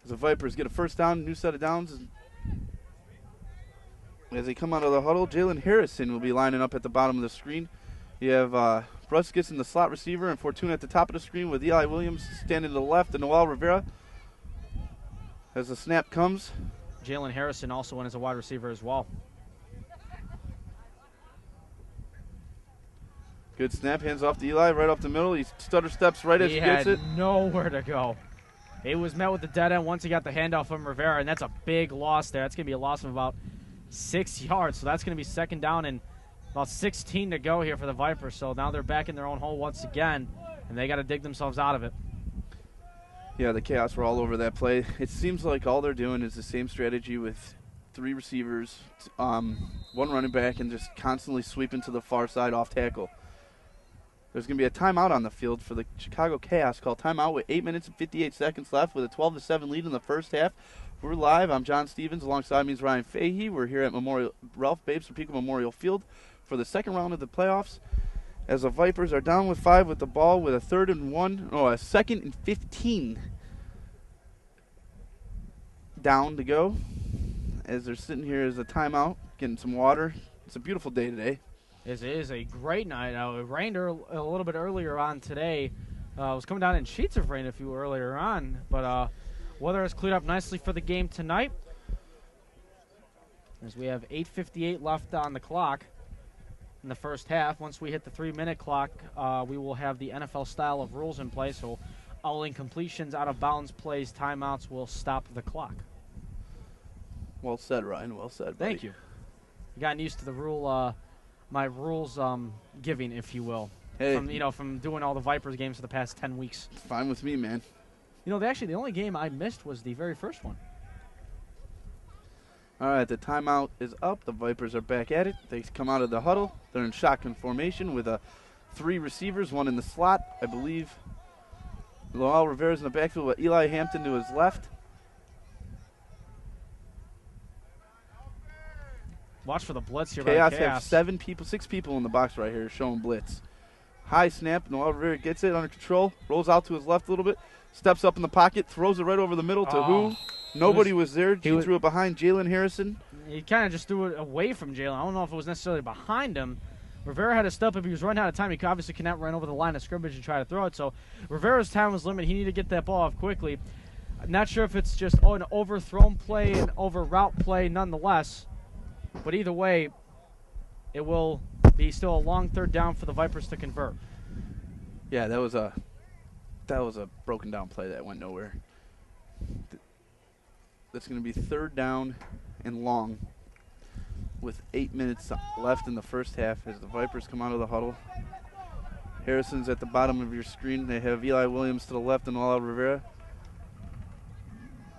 As the Vipers get a first down, new set of downs. As they come out of the huddle, Jalen Harrison will be lining up at the bottom of the screen. You have Bruskus in the slot receiver and Fortuna at the top of the screen with Eli Williams standing to the left and Noel Rivera. As the snap comes. Jalen Harrison also in as a wide receiver as well. Good snap, hands off to Eli, right up the middle. He stutter steps right as he gets it. He had nowhere to go. It was met with the dead end once he got the handoff from Rivera, and that's a big loss there. That's going to be a loss of about 6 yards, so that's going to be 2nd down and about 16 to go here for the Vipers. So now they're back in their own hole once again, and they got to dig themselves out of it. Yeah, the Chaos were all over that play. It seems like all they're doing is the same strategy with 3 receivers, 1 running back, and just constantly sweeping to the far side off tackle. There's going to be a timeout on the field for the Chicago Chaos. Called timeout with 8 minutes and 58 seconds left with a 12-7 lead in the first half. We're live. I'm John Stevens. Alongside me is Ryan Fahey. We're here at Ralph Babes Pico Memorial Field for the second round of the playoffs. As the Vipers are down with 5 with the ball with a 2nd and 15 down to go. As they're sitting here as a timeout, getting some water. It's a beautiful day today. It is a great night. It rained a little bit earlier on today. It was coming down in sheets of rain a few earlier on, but weather has cleared up nicely for the game tonight. As we have 8:58 left on the clock in the first half. Once we hit the 3-minute clock, we will have the NFL style of rules in place. So all incompletions, out of bounds plays, timeouts will stop the clock. Well said, Ryan. Well said, buddy. Thank you. You gotten used to the rule. My rules giving, if you will, hey. from doing all the Vipers games for the past 10 weeks. It's fine with me, man. The only game I missed was the very first one. All right, the timeout is up. The Vipers are back at it. They come out of the huddle. They're in shotgun formation with 3 receivers, 1 in the slot. I believe Noel Rivera's in the backfield with Eli Hampton to his left. Watch for the blitz here Chaos by have 6 people in the box right here showing blitz. High snap, Noel Rivera gets it under control, rolls out to his left a little bit, steps up in the pocket, throws it right over the middle to who? Nobody was there. He threw it behind Jalen Harrison. He kind of just threw it away from Jalen. I don't know if it was necessarily behind him. Rivera had to step up. He was running out of time. He obviously cannot run over the line of scrimmage and try to throw it. So Rivera's time was limited. He needed to get that ball off quickly. Not sure if it's just an overthrown play, an over route play nonetheless. But either way, it will be still a long third down for the Vipers to convert. Yeah, that was a broken down play that went nowhere. That's going to be third down and long with 8 minutes left in the first half as the Vipers come out of the huddle. Harrison's at the bottom of your screen. They have Eli Williams to the left and Noel Rivera.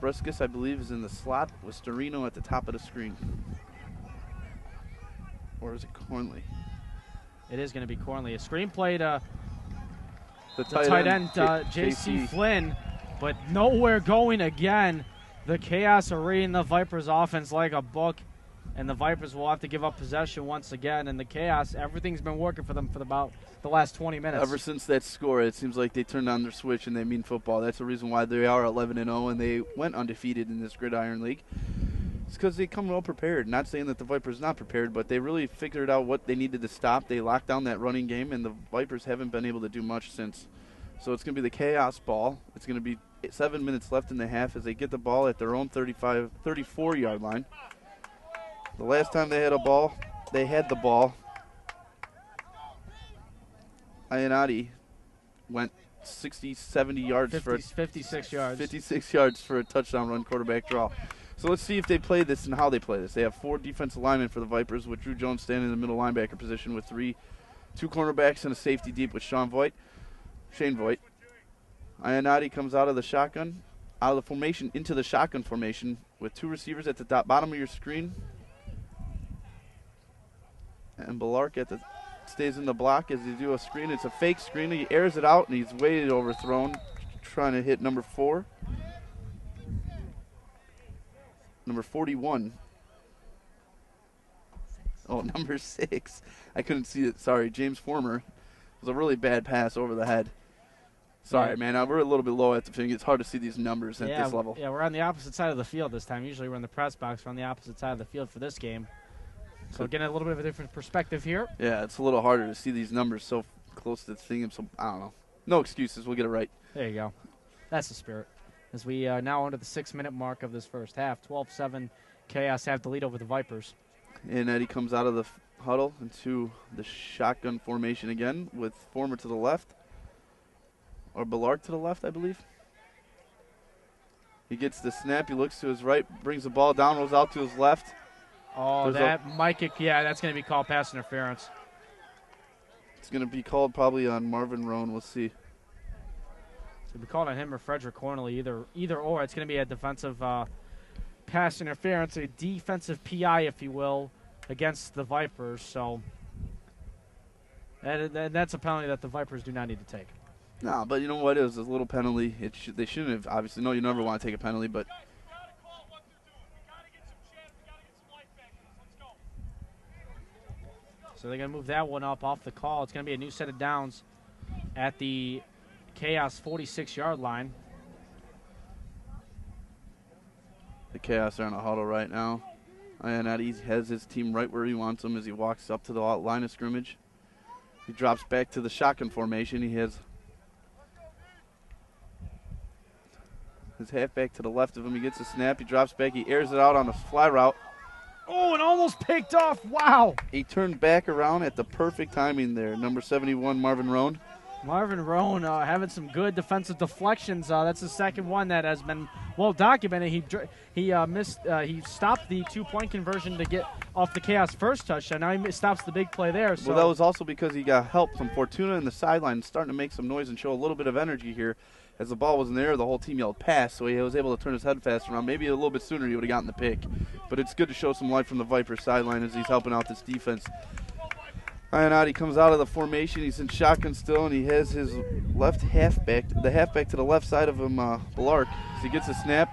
Briskus, I believe, is in the slot with Storino at the top of the screen. Or is it Cornley? It is going to be Cornley. A screen play to the tight end J.C. Flynn, but nowhere going again. The Chaos are reading the Vipers' offense like a book, and the Vipers will have to give up possession once again. And the Chaos, everything's been working for them for about the last 20 minutes. Ever since that score, it seems like they turned on their switch and they mean football. That's the reason why they are 11-0 and they went undefeated in this Gridiron League. It's because they come well prepared. Not saying that the Vipers not prepared, but they really figured out what they needed to stop. They locked down that running game, and the Vipers haven't been able to do much since. So it's going to be the Chaos ball. It's going to be 7 minutes left in the half as they get the ball at their own 34-yard line. The last time they had the ball, Ionati went 60, 70 yards 56 yards. 56 yards for a touchdown run, quarterback draw. So let's see if they play this and how they play this. They have 4 defensive linemen for the Vipers, with Drew Jones standing in the middle linebacker position with 2 cornerbacks and a safety deep with Shane Voigt. Ionati comes out of the shotgun, out of the formation into the shotgun formation with 2 receivers at the bottom of your screen. And Belark stays in the block as they do a screen. It's a fake screen. He airs it out, and he's way overthrown, trying to hit number 4. Number 41. Oh, number 6. I couldn't see it. Sorry, James Former. It was a really bad pass over the head. Sorry, man. We're a little bit low at the thing. It's hard to see these numbers at this level. Yeah, we're on the opposite side of the field this time. Usually we're in the press box. We're on the opposite side of the field for this game. So getting a little bit of a different perspective here. Yeah, it's a little harder to see these numbers so close to the thing. So I don't know. No excuses. We'll get it right. There you go. That's the spirit. As we are now under the 6-minute mark of this first half. 12-7, Chaos have the lead over the Vipers. And Eddie comes out of the huddle into the shotgun formation again with Former to the left. Or Belark to the left, I believe. He gets the snap. He looks to his right, brings the ball down, rolls out to his left. Oh, that's going to be called pass interference. It's going to be called probably on Marvin Roan. We'll see. It's going to be called on him or Frederick Cornley, either or. It's going to be a defensive pass interference, a defensive PI, if you will, against the Vipers. So that's a penalty that the Vipers do not need to take. No, but you know what? It was a little penalty. They shouldn't have, obviously. No, you never want to take a penalty, but so they're going to move that one up off the call. It's going to be a new set of downs at the Chaos 46-yard line. The Chaos are in a huddle right now. Ionati has his team right where he wants them as he walks up to the line of scrimmage. He drops back to the shotgun formation. He has his halfback to the left of him. He gets a snap. He drops back. He airs it out on a fly route. Oh, and almost picked off. Wow. He turned back around at the perfect timing there. Number 71, Marvin Roan. Marvin Roan having some good defensive deflections. That's the second one that has been well documented. He stopped the 2-point conversion to get off the Chaos first touchdown. Now he stops the big play there. So. Well, that was also because he got help from Fortuna in the sideline, starting to make some noise and show a little bit of energy here. As the ball was in the air, the whole team yelled pass, so he was able to turn his head fast around. Maybe a little bit sooner he would have gotten the pick. But it's good to show some life from the Vipers sideline as he's helping out this defense. Ionati comes out of the formation. He's in shotgun still, and he has his left halfback, the halfback to the left side of him, Belark. So he gets a snap.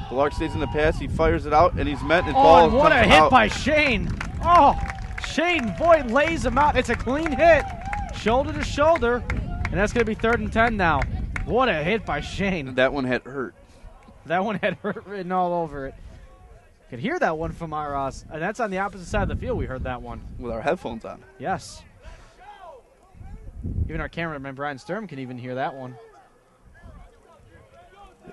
Blark stays in the pass. He fires it out, and he's met. And Oh, ball and what a comes hit out. by Shane. Oh, Shane Voigt lays him out. It's a clean hit, shoulder to shoulder, and that's going to be 3rd and 10 now. What a hit by Shane. That one had hurt. That one had hurt written all over it. Could hear that one from our, and that's on the opposite side of the field. We heard that one. With our headphones on. Yes. Even our cameraman Brian Sturm can even hear that one. I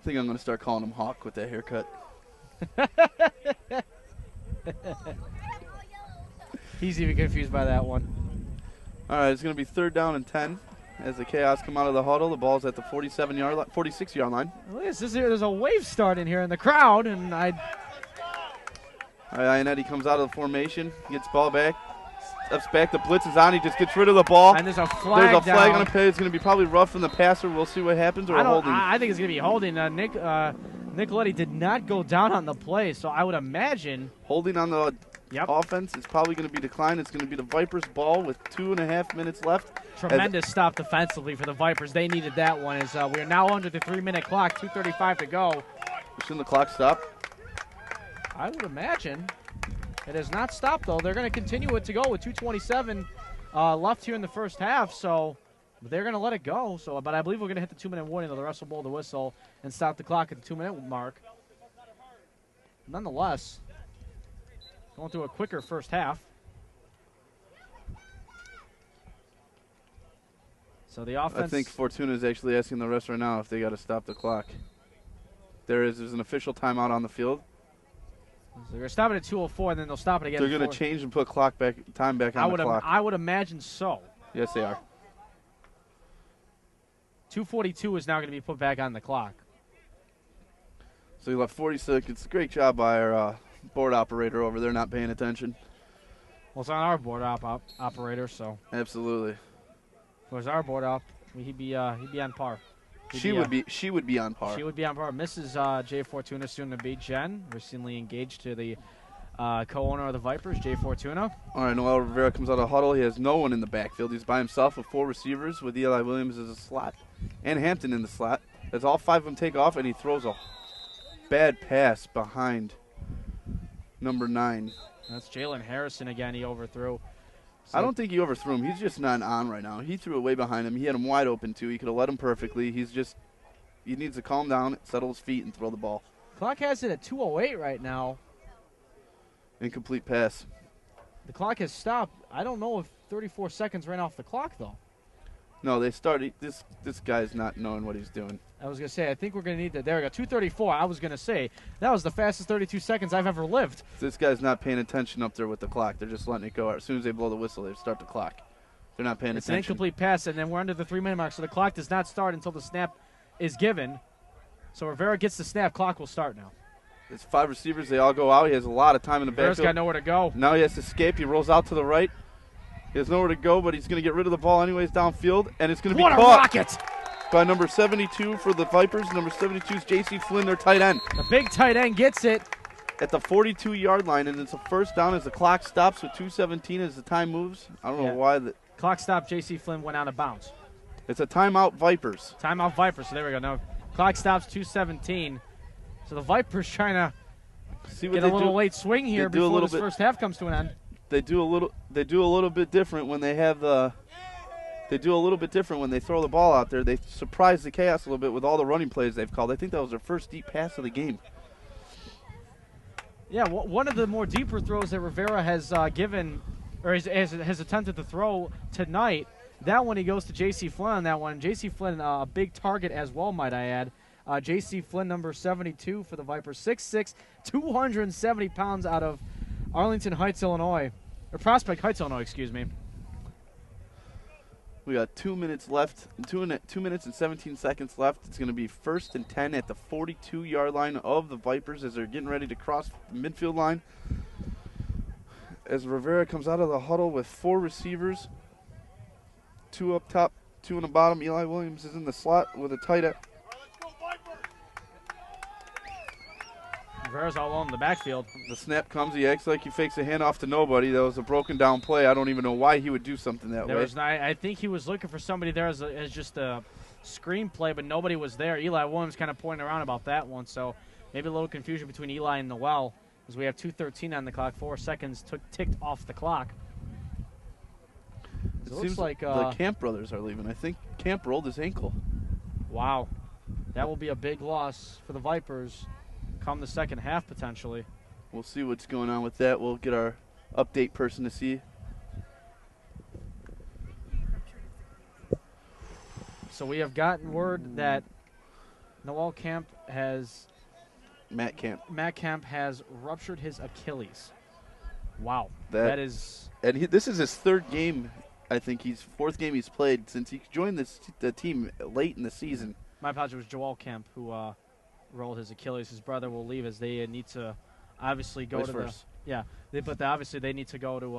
think I'm going to start calling him Hawk with that haircut. He's even confused by that one. All right, it's going to be 3rd down and 10 as the Chaos come out of the huddle. The ball's at the 46-yard line. There's a wave starting here in the crowd, and All right, Ionetti comes out of the formation, gets ball back, steps back. The blitz is on. He just gets rid of the ball. And there's a flag. There's a flag down. on the play. It's going to be probably rough from the passer. We'll see what happens, or holding. I think it's going to be holding. Nicoletti did not go down on the play, so I would imagine. Holding on the Yep. offense is probably going to be declined. It's going to be the Vipers' ball with 2.5 minutes left. Tremendous stop defensively for the Vipers. They needed that one. As we are now under the 3-minute clock, 2:35 to go. Shouldn't the clock stop? I would imagine. It has not stopped, though. They're going to continue it to go with 2:27 left here in the first half, so they're going to let it go. So, but I believe we're going to hit the 2-minute warning, though. The rest will blow the whistle and stop the clock at the 2-minute mark. Nonetheless, going through a quicker first half. So the offense. I think Fortuna is actually asking the refs right now if they got to stop the clock. There's an official timeout on the field. So they're going to stop it at 2:04, and then they'll stop it again. They're going to change and put time back on the clock. I would imagine so. Yes, they are. 2:42 is now going to be put back on the clock. So you left 40 seconds. Great job by our board operator over there not paying attention. Well, it's on our board operator, so Absolutely. if it was our board op, he'd be on par. She would be on par. She would be on par. Mrs. Jay Fortuna, soon to be Jen, recently engaged to the co-owner of the Vipers, Jay Fortuna. All right, Noel Rivera comes out of huddle. He has no one in the backfield. He's by himself with 4 receivers with Eli Williams as a slot and Hampton in the slot. As all 5 of them take off, and he throws a bad pass behind number 9. That's Jalen Harrison again. He overthrew. I don't think he overthrew him. He's just not on right now. He threw it way behind him. He had him wide open, too. He could have led him perfectly. He needs to calm down, settle his feet, and throw the ball. Clock has it at 2:08 right now. Incomplete pass. The clock has stopped. I don't know if 34 seconds ran off the clock, though. No, they started. This guy's not knowing what he's doing. I was going to say, I think we're going to need that. There we go, 2:34. I was going to say, that was the fastest 32 seconds I've ever lived. This guy's not paying attention up there with the clock. They're just letting it go. As soon as they blow the whistle, they start the clock. They're not paying It's an attention. incomplete pass, and then we're under the 3-minute mark, so the clock does not start until the snap is given. So Rivera gets the snap. Clock will start now. It's 5 receivers. They all go out. He has a lot of time in the Rivera's backfield. got nowhere to go. Now he has to escape. He rolls out to the right. He has nowhere to go, but he's going to get rid of the ball anyways downfield, and it's going to be What a caught rocket! by number 72 for the Vipers. Number 72 is J.C. Flynn, their tight end, The big tight end gets it. at the 42-yard line, and it's a first down as the clock stops with 2:17 as the time moves. I don't know why. Clock stop. J.C. Flynn went out of bounds. It's a timeout, Vipers. Timeout Vipers. So there we go. Now clock stops 2:17. So the Vipers trying to See what get they a little do. late swing here They do a before little this bit- first half comes to an end. They do a little bit different when they have the. They do a little bit different when they throw the ball out there. They surprise the Chaos a little bit with all the running plays they've called. I think that was their first deep pass of the game. Yeah, one of the more deeper throws that Rivera has given, or has attempted to throw tonight. That one he goes to J.C. Flynn on that one. J.C. Flynn, a big target as well, might I add. J.C. Flynn, number 72 for the Vipers, 6'6", 270 pounds out of Arlington Heights, Illinois. Or Prospect Heights, Illinois, excuse me. We got 2 minutes left. 2 minutes and 17 seconds left. It's going to be 1st and 10 at the 42-yard line of the Vipers as they're getting ready to cross the midfield line. As Rivera comes out of the huddle with 4 receivers, 2 up top, 2 on the bottom. Eli Williams is in the slot with a tight end. Rivera's all alone in the backfield. The snap comes. He acts like he fakes a handoff to nobody. That was a broken down play. I don't even know why he would do something that way. I think he was looking for somebody there as just a screen play, but nobody was there. Eli Williams kind of pointing around about that one. So maybe a little confusion between Eli and Noel, as we have 2:13 on the clock. 4 seconds ticked off the clock. It looks seems like the Camp brothers are leaving. I think Camp rolled his ankle. Wow. That will be a big loss for the Vipers come the second half, potentially. We'll see what's going on with that. We'll get our update person to see. So we have gotten word that Noel Camp has... Matt Camp has ruptured his Achilles. Wow. That is... And this is his third game. I think fourth game he's played since he joined the team late in the season. My apologies, was Joel Kemp who rolled his Achilles. His brother will leave as they need to obviously go obviously they need to go to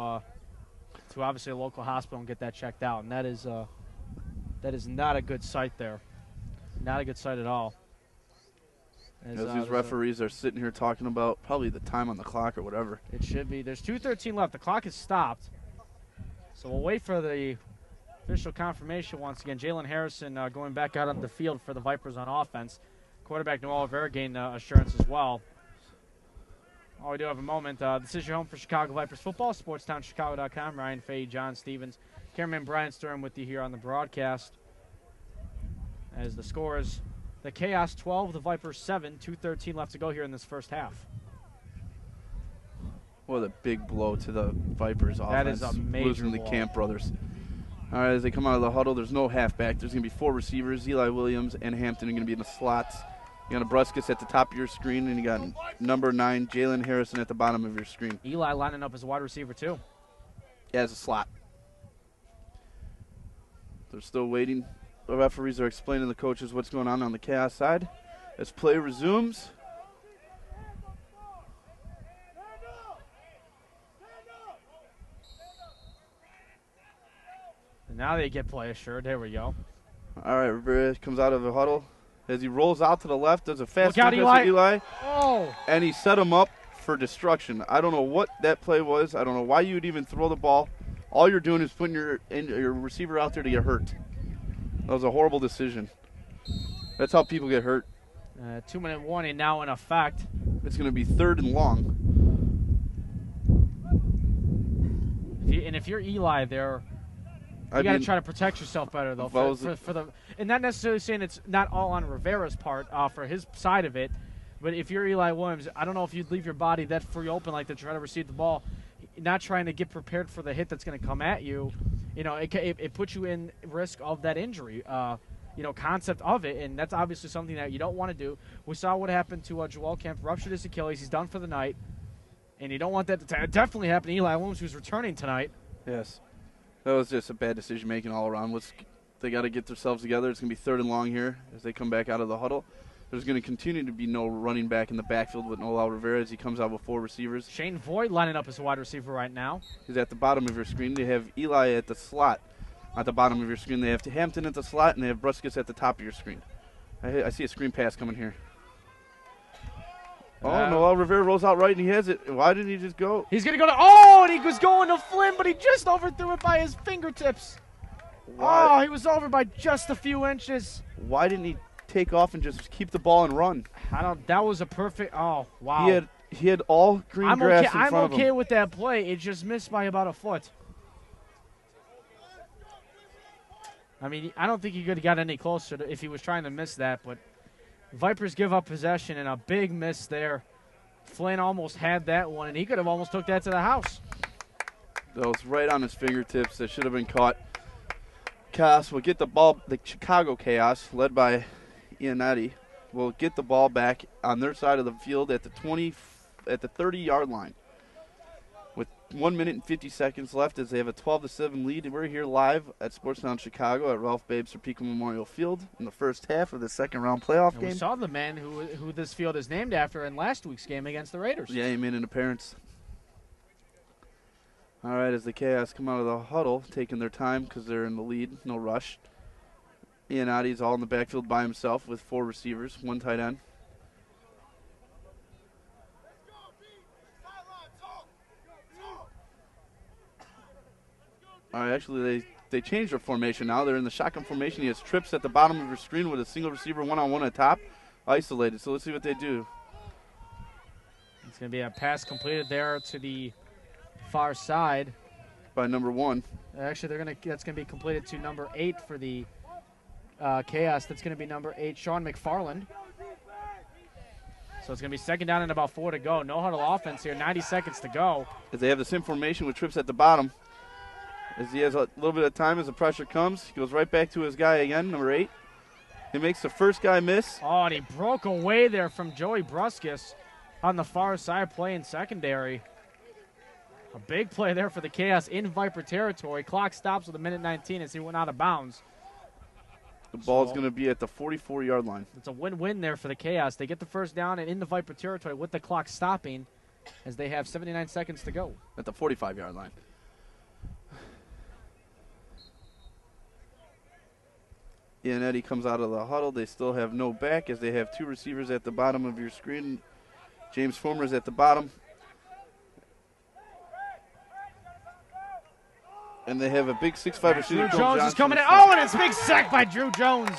obviously a local hospital and get that checked out, and that is not a good sight there. Not a good sight at all. As these referees are sitting here talking about probably the time on the clock or whatever. It should be. There's 2:13 left. The clock is stopped. So we'll wait for the official confirmation once again. Jalen Harrison going back out on the field for the Vipers on offense. Quarterback Noel Rivera gained assurance as well. Oh, we do have a moment. This is your home for Chicago Vipers football, SportsTownChicago.com. Ryan Fay, John Stevens, cameraman Brian Sturm with you here on the broadcast. As the scores, the Chaos 12, the Vipers 7, 2:13 left to go here in this first half. What a big blow to the Vipers offense. That is a major losing the blow. Camp brothers. All right, as they come out of the huddle, there's no halfback. There's going to be 4 receivers. Eli Williams and Hampton are going to be in the slots. You got Abruscus at the top of your screen, and you got number 9, Jalen Harrison, at the bottom of your screen. Eli lining up as a wide receiver, too. Yeah, as a slot. They're still waiting. The referees are explaining to the coaches what's going on the Chaos side. As play resumes. And now they get play assured. There we go. All right, Rivera comes out of the huddle. As he rolls out to the left, does a fast Look out, pass to Eli. Oh! And he set him up for destruction. I don't know what that play was. I don't know why you would even throw the ball. All you're doing is putting your receiver out there to get hurt. That was a horrible decision. That's how people get hurt. 2-minute warning now in effect. It's going to be 3rd and long. If you're Eli there, you got to try to protect yourself better, though. And not necessarily saying it's not all on Rivera's part for his side of it, but if you're Eli Williams, I don't know if you'd leave your body that free open like to try to receive the ball, not trying to get prepared for the hit that's going to come at you. You know, it puts you in risk of that injury, concept of it, and that's obviously something that you don't want to do. We saw what happened to Joel Kemp, ruptured his Achilles. He's done for the night, and you don't want that to definitely happen to Eli Williams, who's returning tonight. Yes. That was just a bad decision-making all around. They got to get themselves together. It's going to be 3rd and long here as they come back out of the huddle. There's going to continue to be no running back in the backfield with Noel Rivera as he comes out with 4 receivers. Shane Voigt lining up as a wide receiver right now. He's at the bottom of your screen. They have Eli at the slot at the bottom of your screen. They have Hampton at the slot, and they have Bruskus at the top of your screen. I see a screen pass coming here. Noel Rivera rolls out right, and he has it. Why didn't he just go? He's going to go and he was going to Flynn, but he just overthrew it by his fingertips. Why? Oh, he was over by just a few inches. Why didn't he take off and just keep the ball and run? That was a perfect, oh, wow. He had all green grass in front of him. I'm okay with that play. It just missed by about a foot. I mean, I don't think he could have got any closer if he was trying to miss that, but Vipers give up possession and a big miss there. Flynn almost had that one, and he could have almost took that to the house. That was right on his fingertips. That should have been caught. Chaos will get the ball. The Chicago Chaos, led by Iannetti, will get the ball back on their side of the field at the 30-yard line. With 1 minute and 50 seconds left as they have a 12-7 lead. We're here live at Sportstown Chicago at Ralph Babe Serpico Memorial Field in the first half of the second-round playoff game. We saw the man who this field is named after in last week's game against the Raiders. Yeah, he made an appearance. All right, as the Chaos come out of the huddle, taking their time because they're in the lead, no rush. Iannetti's all in the backfield by himself with 4 receivers, 1 tight end. All right, actually, they changed their formation now. They're in the shotgun formation. He has trips at the bottom of your screen with a single receiver one-on-one at top, isolated. So let's see what they do. It's going to be a pass completed there to the far side by number 1. Actually, that's going to be completed to number 8 for the Chaos. That's going to be number 8, Sean McFarland. So it's going to be second down and about 4 to go. No huddle offense here, 90 seconds to go. As they have the same formation with Trips at the bottom. As he has a little bit of time as the pressure comes, he goes right back to his guy again, number 8. He makes the first guy miss. Oh, and he broke away there from Joey Bruskus on the far side, playing secondary. A big play there for the Chaos in Viper territory. Clock stops with 1:19 as he went out of bounds. The ball's going to be at the 44-yard line. It's a win-win there for the Chaos. They get the first down and in the Viper territory with the clock stopping as they have 79 seconds to go. At the 45-yard line. Eddie comes out of the huddle. They still have no back as they have 2 receivers at the bottom of your screen. James Former is at the bottom. And they have a big 6'5" receiver. Drew Jones is coming in. Oh, and it's a big sack by Drew Jones.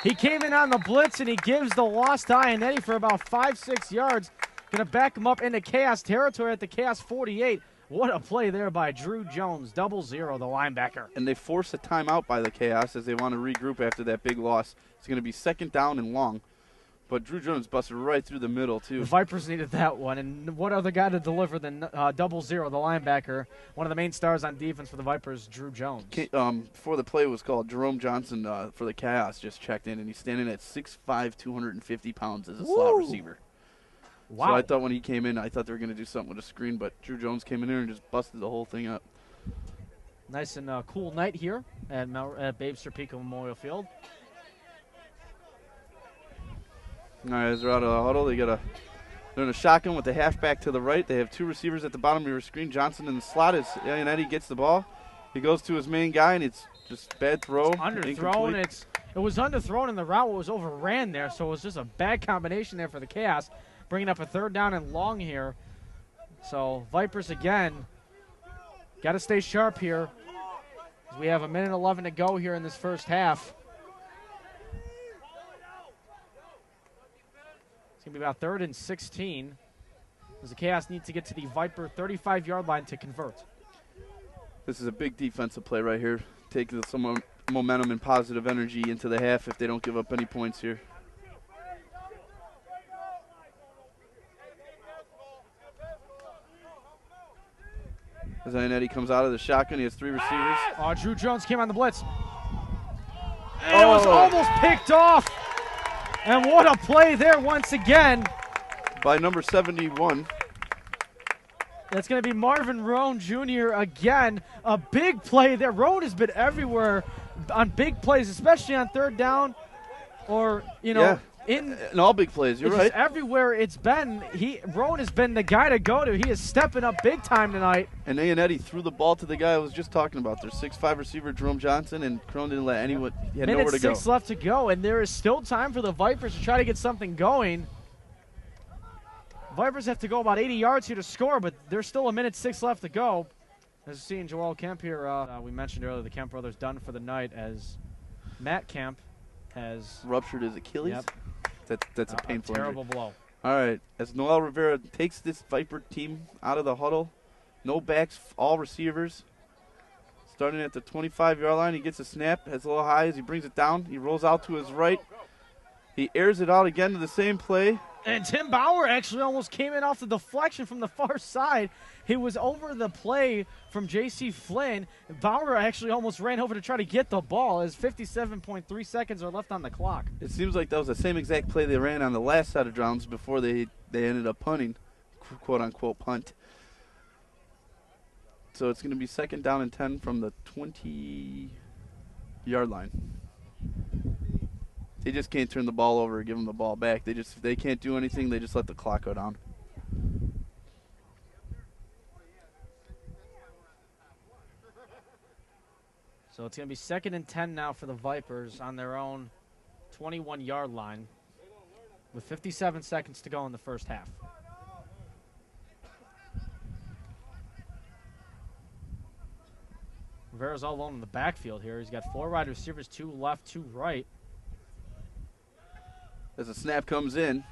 He came in on the blitz, and he gives the loss to Eddie for about 5-6 yards. Going to back him up into Chaos territory at the Chaos 48. What a play there by Drew Jones, 0-0, the linebacker. And they force a timeout by the Chaos as they want to regroup after that big loss. It's going to be second down and long. But Drew Jones busted right through the middle, too. The Vipers needed that one. And what other guy to deliver than 0-0, the linebacker, one of the main stars on defense for the Vipers, Drew Jones. Before the play was called, Jerome Johnson for the Chaos just checked in, and he's standing at 6'5", 250 pounds as a slot receiver. Wow. So I thought when he came in, I thought they were going to do something with a screen, but Drew Jones came in there and just busted the whole thing up. Nice and cool night here at Babester Pico Memorial Field. All right, as they're out of the huddle, they're in a shotgun with the halfback to the right. They have 2 receivers at the bottom of your screen. Johnson in the slot as Eddie gets the ball. He goes to his main guy, and it's just bad throw. It's underthrown. It was underthrown, and the route was overran there, so it was just a bad combination there for the Chaos, bringing up a third down and long here. So Vipers again, got to stay sharp here. As we have 1:11 to go here in this first half. It's going to be about 3rd and 16 as the Chaos need to get to the Viper 35-yard line to convert. This is a big defensive play right here. Take some momentum and positive energy into the half if they don't give up any points here. As Eddie comes out of the shotgun, he has 3 receivers. Oh, Drew Jones came on the blitz. And it was almost picked off. And what a play there once again. By number 71. That's going to be Marvin Roan Jr. again. A big play there. Roan has been everywhere on big plays, especially on third down or, in all big plays. You're right. Everywhere it's been, Roan has been the guy to go to. He is stepping up big time tonight. And Eddie threw the ball to the guy I was just talking about. Their 6'5" receiver, Jerome Johnson, and Crone didn't let anyone. He had nowhere to go. Minute 6 left to go, and there is still time for the Vipers to try to get something going. Vipers have to go about 80 yards here to score, but there's still 1:06 left to go. As you see in Joel Kemp here, we mentioned earlier the Kemp brothers done for the night as Matt Kemp has ruptured his Achilles. Yep. That's a painful terrible injury. blow. All right, as Noel Rivera takes this Viper team out of the huddle, no backs, all receivers. Starting at the 25-yard line, he gets a snap, has a little high as he brings it down. He rolls out to his right. He airs it out again to the same play. And Tim Bauer actually almost came in off the deflection from the far side. He was over the play from J.C. Flynn. Bauer actually almost ran over to try to get the ball as 57.3 seconds are left on the clock. It seems like that was the same exact play they ran on the last set of downs before they ended up punting, quote-unquote punt. So it's going to be second down and 10 from the 20-yard line. They just can't turn the ball over or give them the ball back. They can't do anything. They just let the clock go down. So it's going to be second and 10 now for the Vipers on their own 21-yard line with 57 seconds to go in the first half. Rivera's all alone in the backfield here. He's got 4 wide receivers, 2 left, 2 right. As the snap comes in,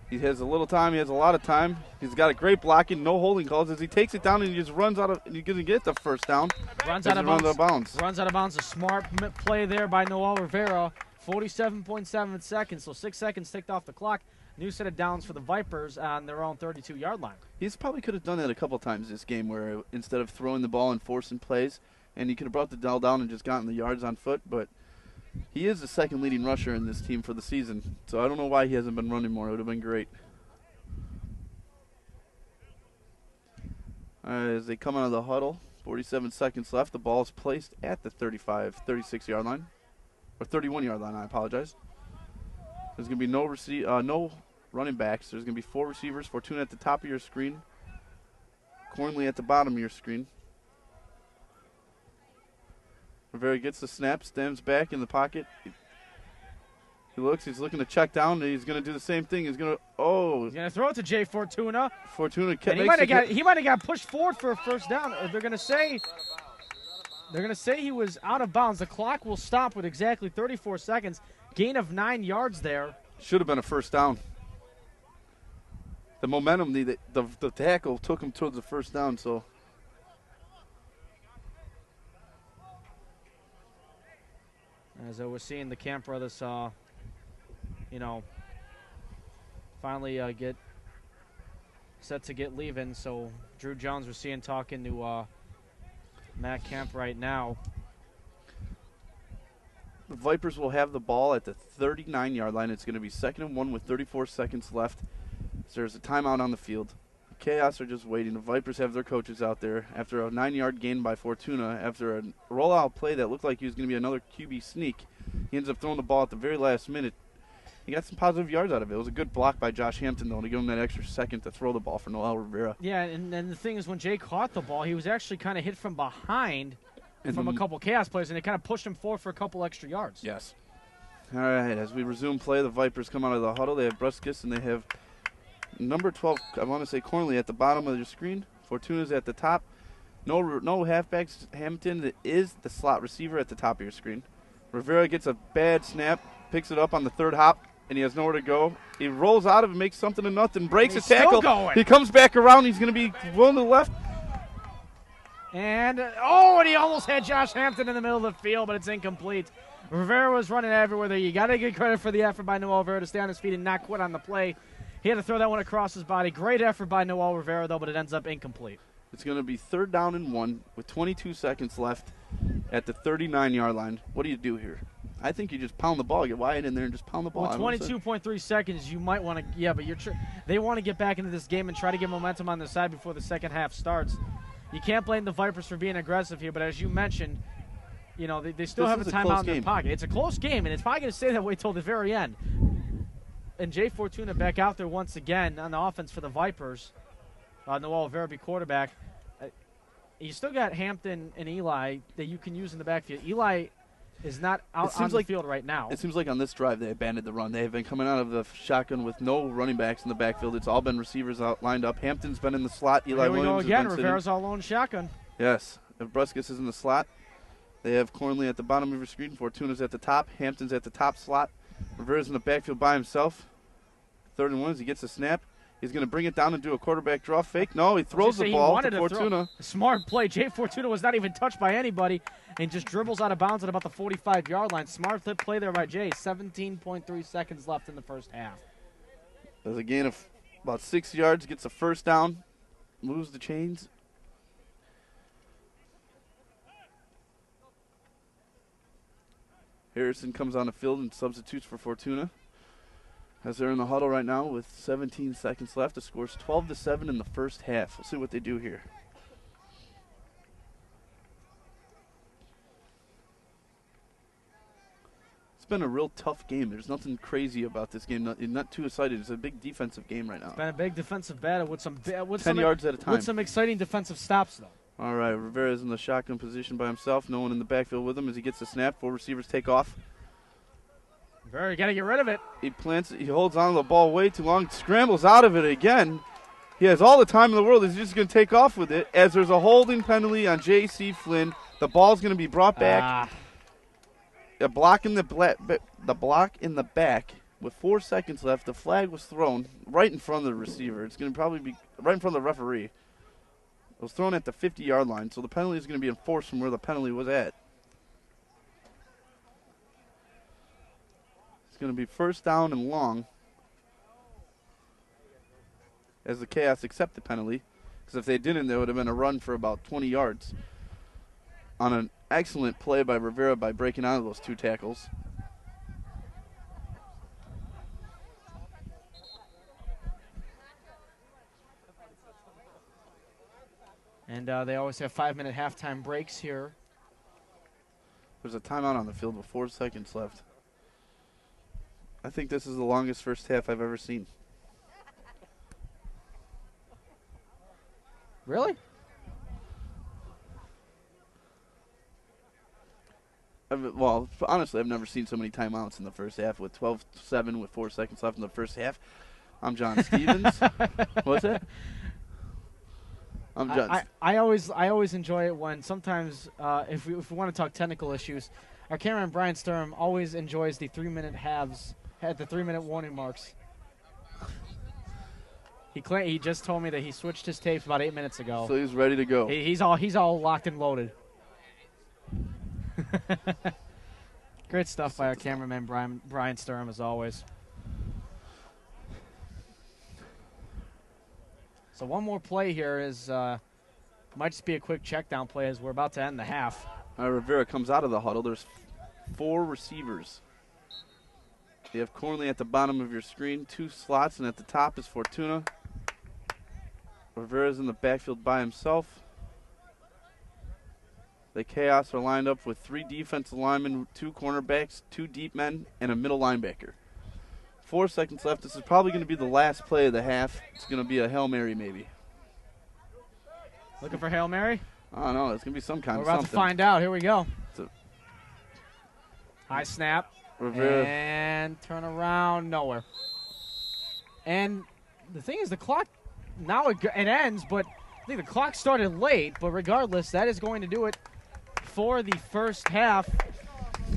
He has a little time. He has a lot of time. He's got a great blocking, no holding calls. As he takes it down and he just runs out of, and he's going to get the first down. Runs out of bounds. Runs out of bounds. A smart play there by Noel Rivera. 47.7 seconds, so 6 seconds ticked off the clock. New set of downs for the Vipers on their own 32-yard line. He's probably could have done that a couple times this game, where instead of throwing the ball and forcing plays, and he could have brought the ball down and just gotten the yards on foot, but he is the second leading rusher in this team for the season, so I don't know why he hasn't been running more. It would have been great. As they come out of the huddle, 47 seconds left. The ball is placed at the 36-yard line. Or 31-yard line, I apologize. There's going to be no running backs. There's going to be 4 receivers. Fortuna at the top of your screen. Cornley at the bottom of your screen. Rivera gets the snap, stands back in the pocket. He looks, he's looking to check down, and he's going to do the same thing. He's going to throw it to Jay Fortuna. Fortuna he might have got pushed forward for a first down. They're going to say he was out of bounds. The clock will stop with exactly 34 seconds. Gain of 9 yards there. Should have been a first down. The momentum, the tackle took him towards the first down, so. As we're seeing the Camp brothers, finally get set to get leaving. So Drew Jones, we're seeing talking to Matt Camp right now. The Vipers will have the ball at the 39-yard line. It's going to be 2nd and 1 with 34 seconds left. So there's a timeout on the field. The Chaos are just waiting. The Vipers have their coaches out there. After a 9-yard gain by Fortuna, after a rollout play that looked like he was going to be another QB sneak, he ends up throwing the ball at the very last minute. He got some positive yards out of it. It was a good block by Josh Hampton, though, to give him that extra second to throw the ball for Noel Rivera. Yeah, and the thing is, when Jay caught the ball, he was actually kind of hit from behind from a couple Chaos players, and it kind of pushed him forward for a couple extra yards. Yes. All right, as we resume play, the Vipers come out of the huddle. They have Bruskus, and they have number 12, I want to say Cornley, at the bottom of your screen. Fortuna's at the top. No halfbacks. Hampton is the slot receiver at the top of your screen. Rivera gets a bad snap, picks it up on the 3rd hop, and he has nowhere to go. He rolls out of it, makes something of nothing, breaks a tackle. He comes back around. He's going to be going to the left. And he almost had Josh Hampton in the middle of the field, but it's incomplete. Rivera was running everywhere there. You got to give credit for the effort by Noel Rivera to stay on his feet and not quit on the play. He had to throw that one across his body. Great effort by Noel Rivera, though, but it ends up incomplete. It's going to be 3rd down and 1 with 22 seconds left at the 39-yard line. What do you do here? I think you just pound the ball. Get Wyatt in there and just pound the ball. Well, 22.3 seconds, you might want to – but they want to get back into this game and try to get momentum on their side before the second half starts. You can't blame the Vipers for being aggressive here, but as you mentioned, they still have a timeout in their pocket. It's a close game, and it's probably going to stay that way till the very end. And Jay Fortuna back out there once again on the offense for the Vipers. Noel Rivera be quarterback. You still got Hampton and Eli that you can use in the backfield. Eli is not out on the field right now. It seems like on this drive they abandoned the run. They have been coming out of the shotgun with no running backs in the backfield. It's all been receivers out lined up. Hampton's been in the slot. Eli Williams again. Rivera's all alone shotgun. Yes. If Bruskus is in the slot, they have Cornley at the bottom of your screen. Fortuna's at the top. Hampton's at the top slot. Rivera's in the backfield by himself. 3rd and 1 as he gets a snap. He's going to bring it down and do a quarterback draw fake. No, he throws the ball to Fortuna. Smart play. Jay Fortuna was not even touched by anybody and just dribbles out of bounds at about the 45-yard line. Smart play there by Jay. 17.3 seconds left in the first half. There's a gain of about 6 yards. Gets a first down. Moves the chains. Harrison comes on the field and substitutes for Fortuna. As they're in the huddle right now with 17 seconds left. The score's 12-7 in the first half. We'll see what they do here. It's been a real tough game. There's nothing crazy about this game. Not too excited. It's a big defensive game right now. It's been a big defensive battle with some 10 yards at a time. With some exciting defensive stops, though. All right, Rivera's in the shotgun position by himself. No one in the backfield with him as he gets the snap. 4 receivers take off. Rivera got to get rid of it. He plants it. He holds on to the ball way too long. Scrambles out of it again. He has all the time in the world. He's just going to take off with it as there's a holding penalty on J.C. Flynn. The ball's going to be brought back. A block in the block in the back with 4 seconds left, the flag was thrown right in front of the receiver. It's going to probably be right in front of the referee. It was thrown at the 50-yard line, so the penalty is going to be enforced from where the penalty was at. It's going to be first down and long as the Chaos accept the penalty, because if they didn't, there would have been a run for about 20 yards on an excellent play by Rivera by breaking out of those 2 tackles. And they always have 5-minute halftime breaks here. There's a timeout on the field with 4 seconds left. I think this is the longest first half I've ever seen. Really? Well, honestly, I've never seen so many timeouts in the first half with 12-7 with 4 seconds left in the first half. I'm John Stevens. What's that? I'm John. I always enjoy it when sometimes if we want to talk technical issues, our cameraman Brian Sturm always enjoys the 3-minute halves at the 3-minute warning marks. He just told me that he switched his tapes about 8 minutes ago. So he's ready to go. He's all locked and loaded. Great stuff by our cameraman Brian Sturm as always. So one more play here is might just be a quick check down play as we're about to end the half. Rivera comes out of the huddle. There's 4 receivers. You have Cornley at the bottom of your screen, 2 slots, and at the top is Fortuna. Rivera's in the backfield by himself. The Chaos are lined up with 3 defensive linemen, 2 cornerbacks, 2 deep men, and a middle linebacker. 4 seconds left. This is probably going to be the last play of the half. It's going to be a Hail Mary maybe. Looking for Hail Mary? I don't know. It's going to be some kind We're of about something. to find out. Here we go. So High snap. Rivera. And turn around. Nowhere. And the thing is, the clock, now it ends, but I think the clock started late. But regardless, that is going to do it for the first half.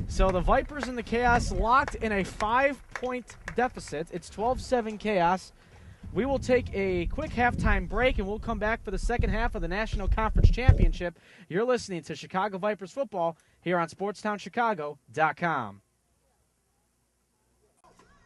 So the Vipers and the Chaos locked in a 5-point deficit. It's 12-7 Chaos. We will take a quick halftime break, and we'll come back for the second half of the National Conference Championship. You're listening to Chicago Vipers football here on SportsTownChicago.com.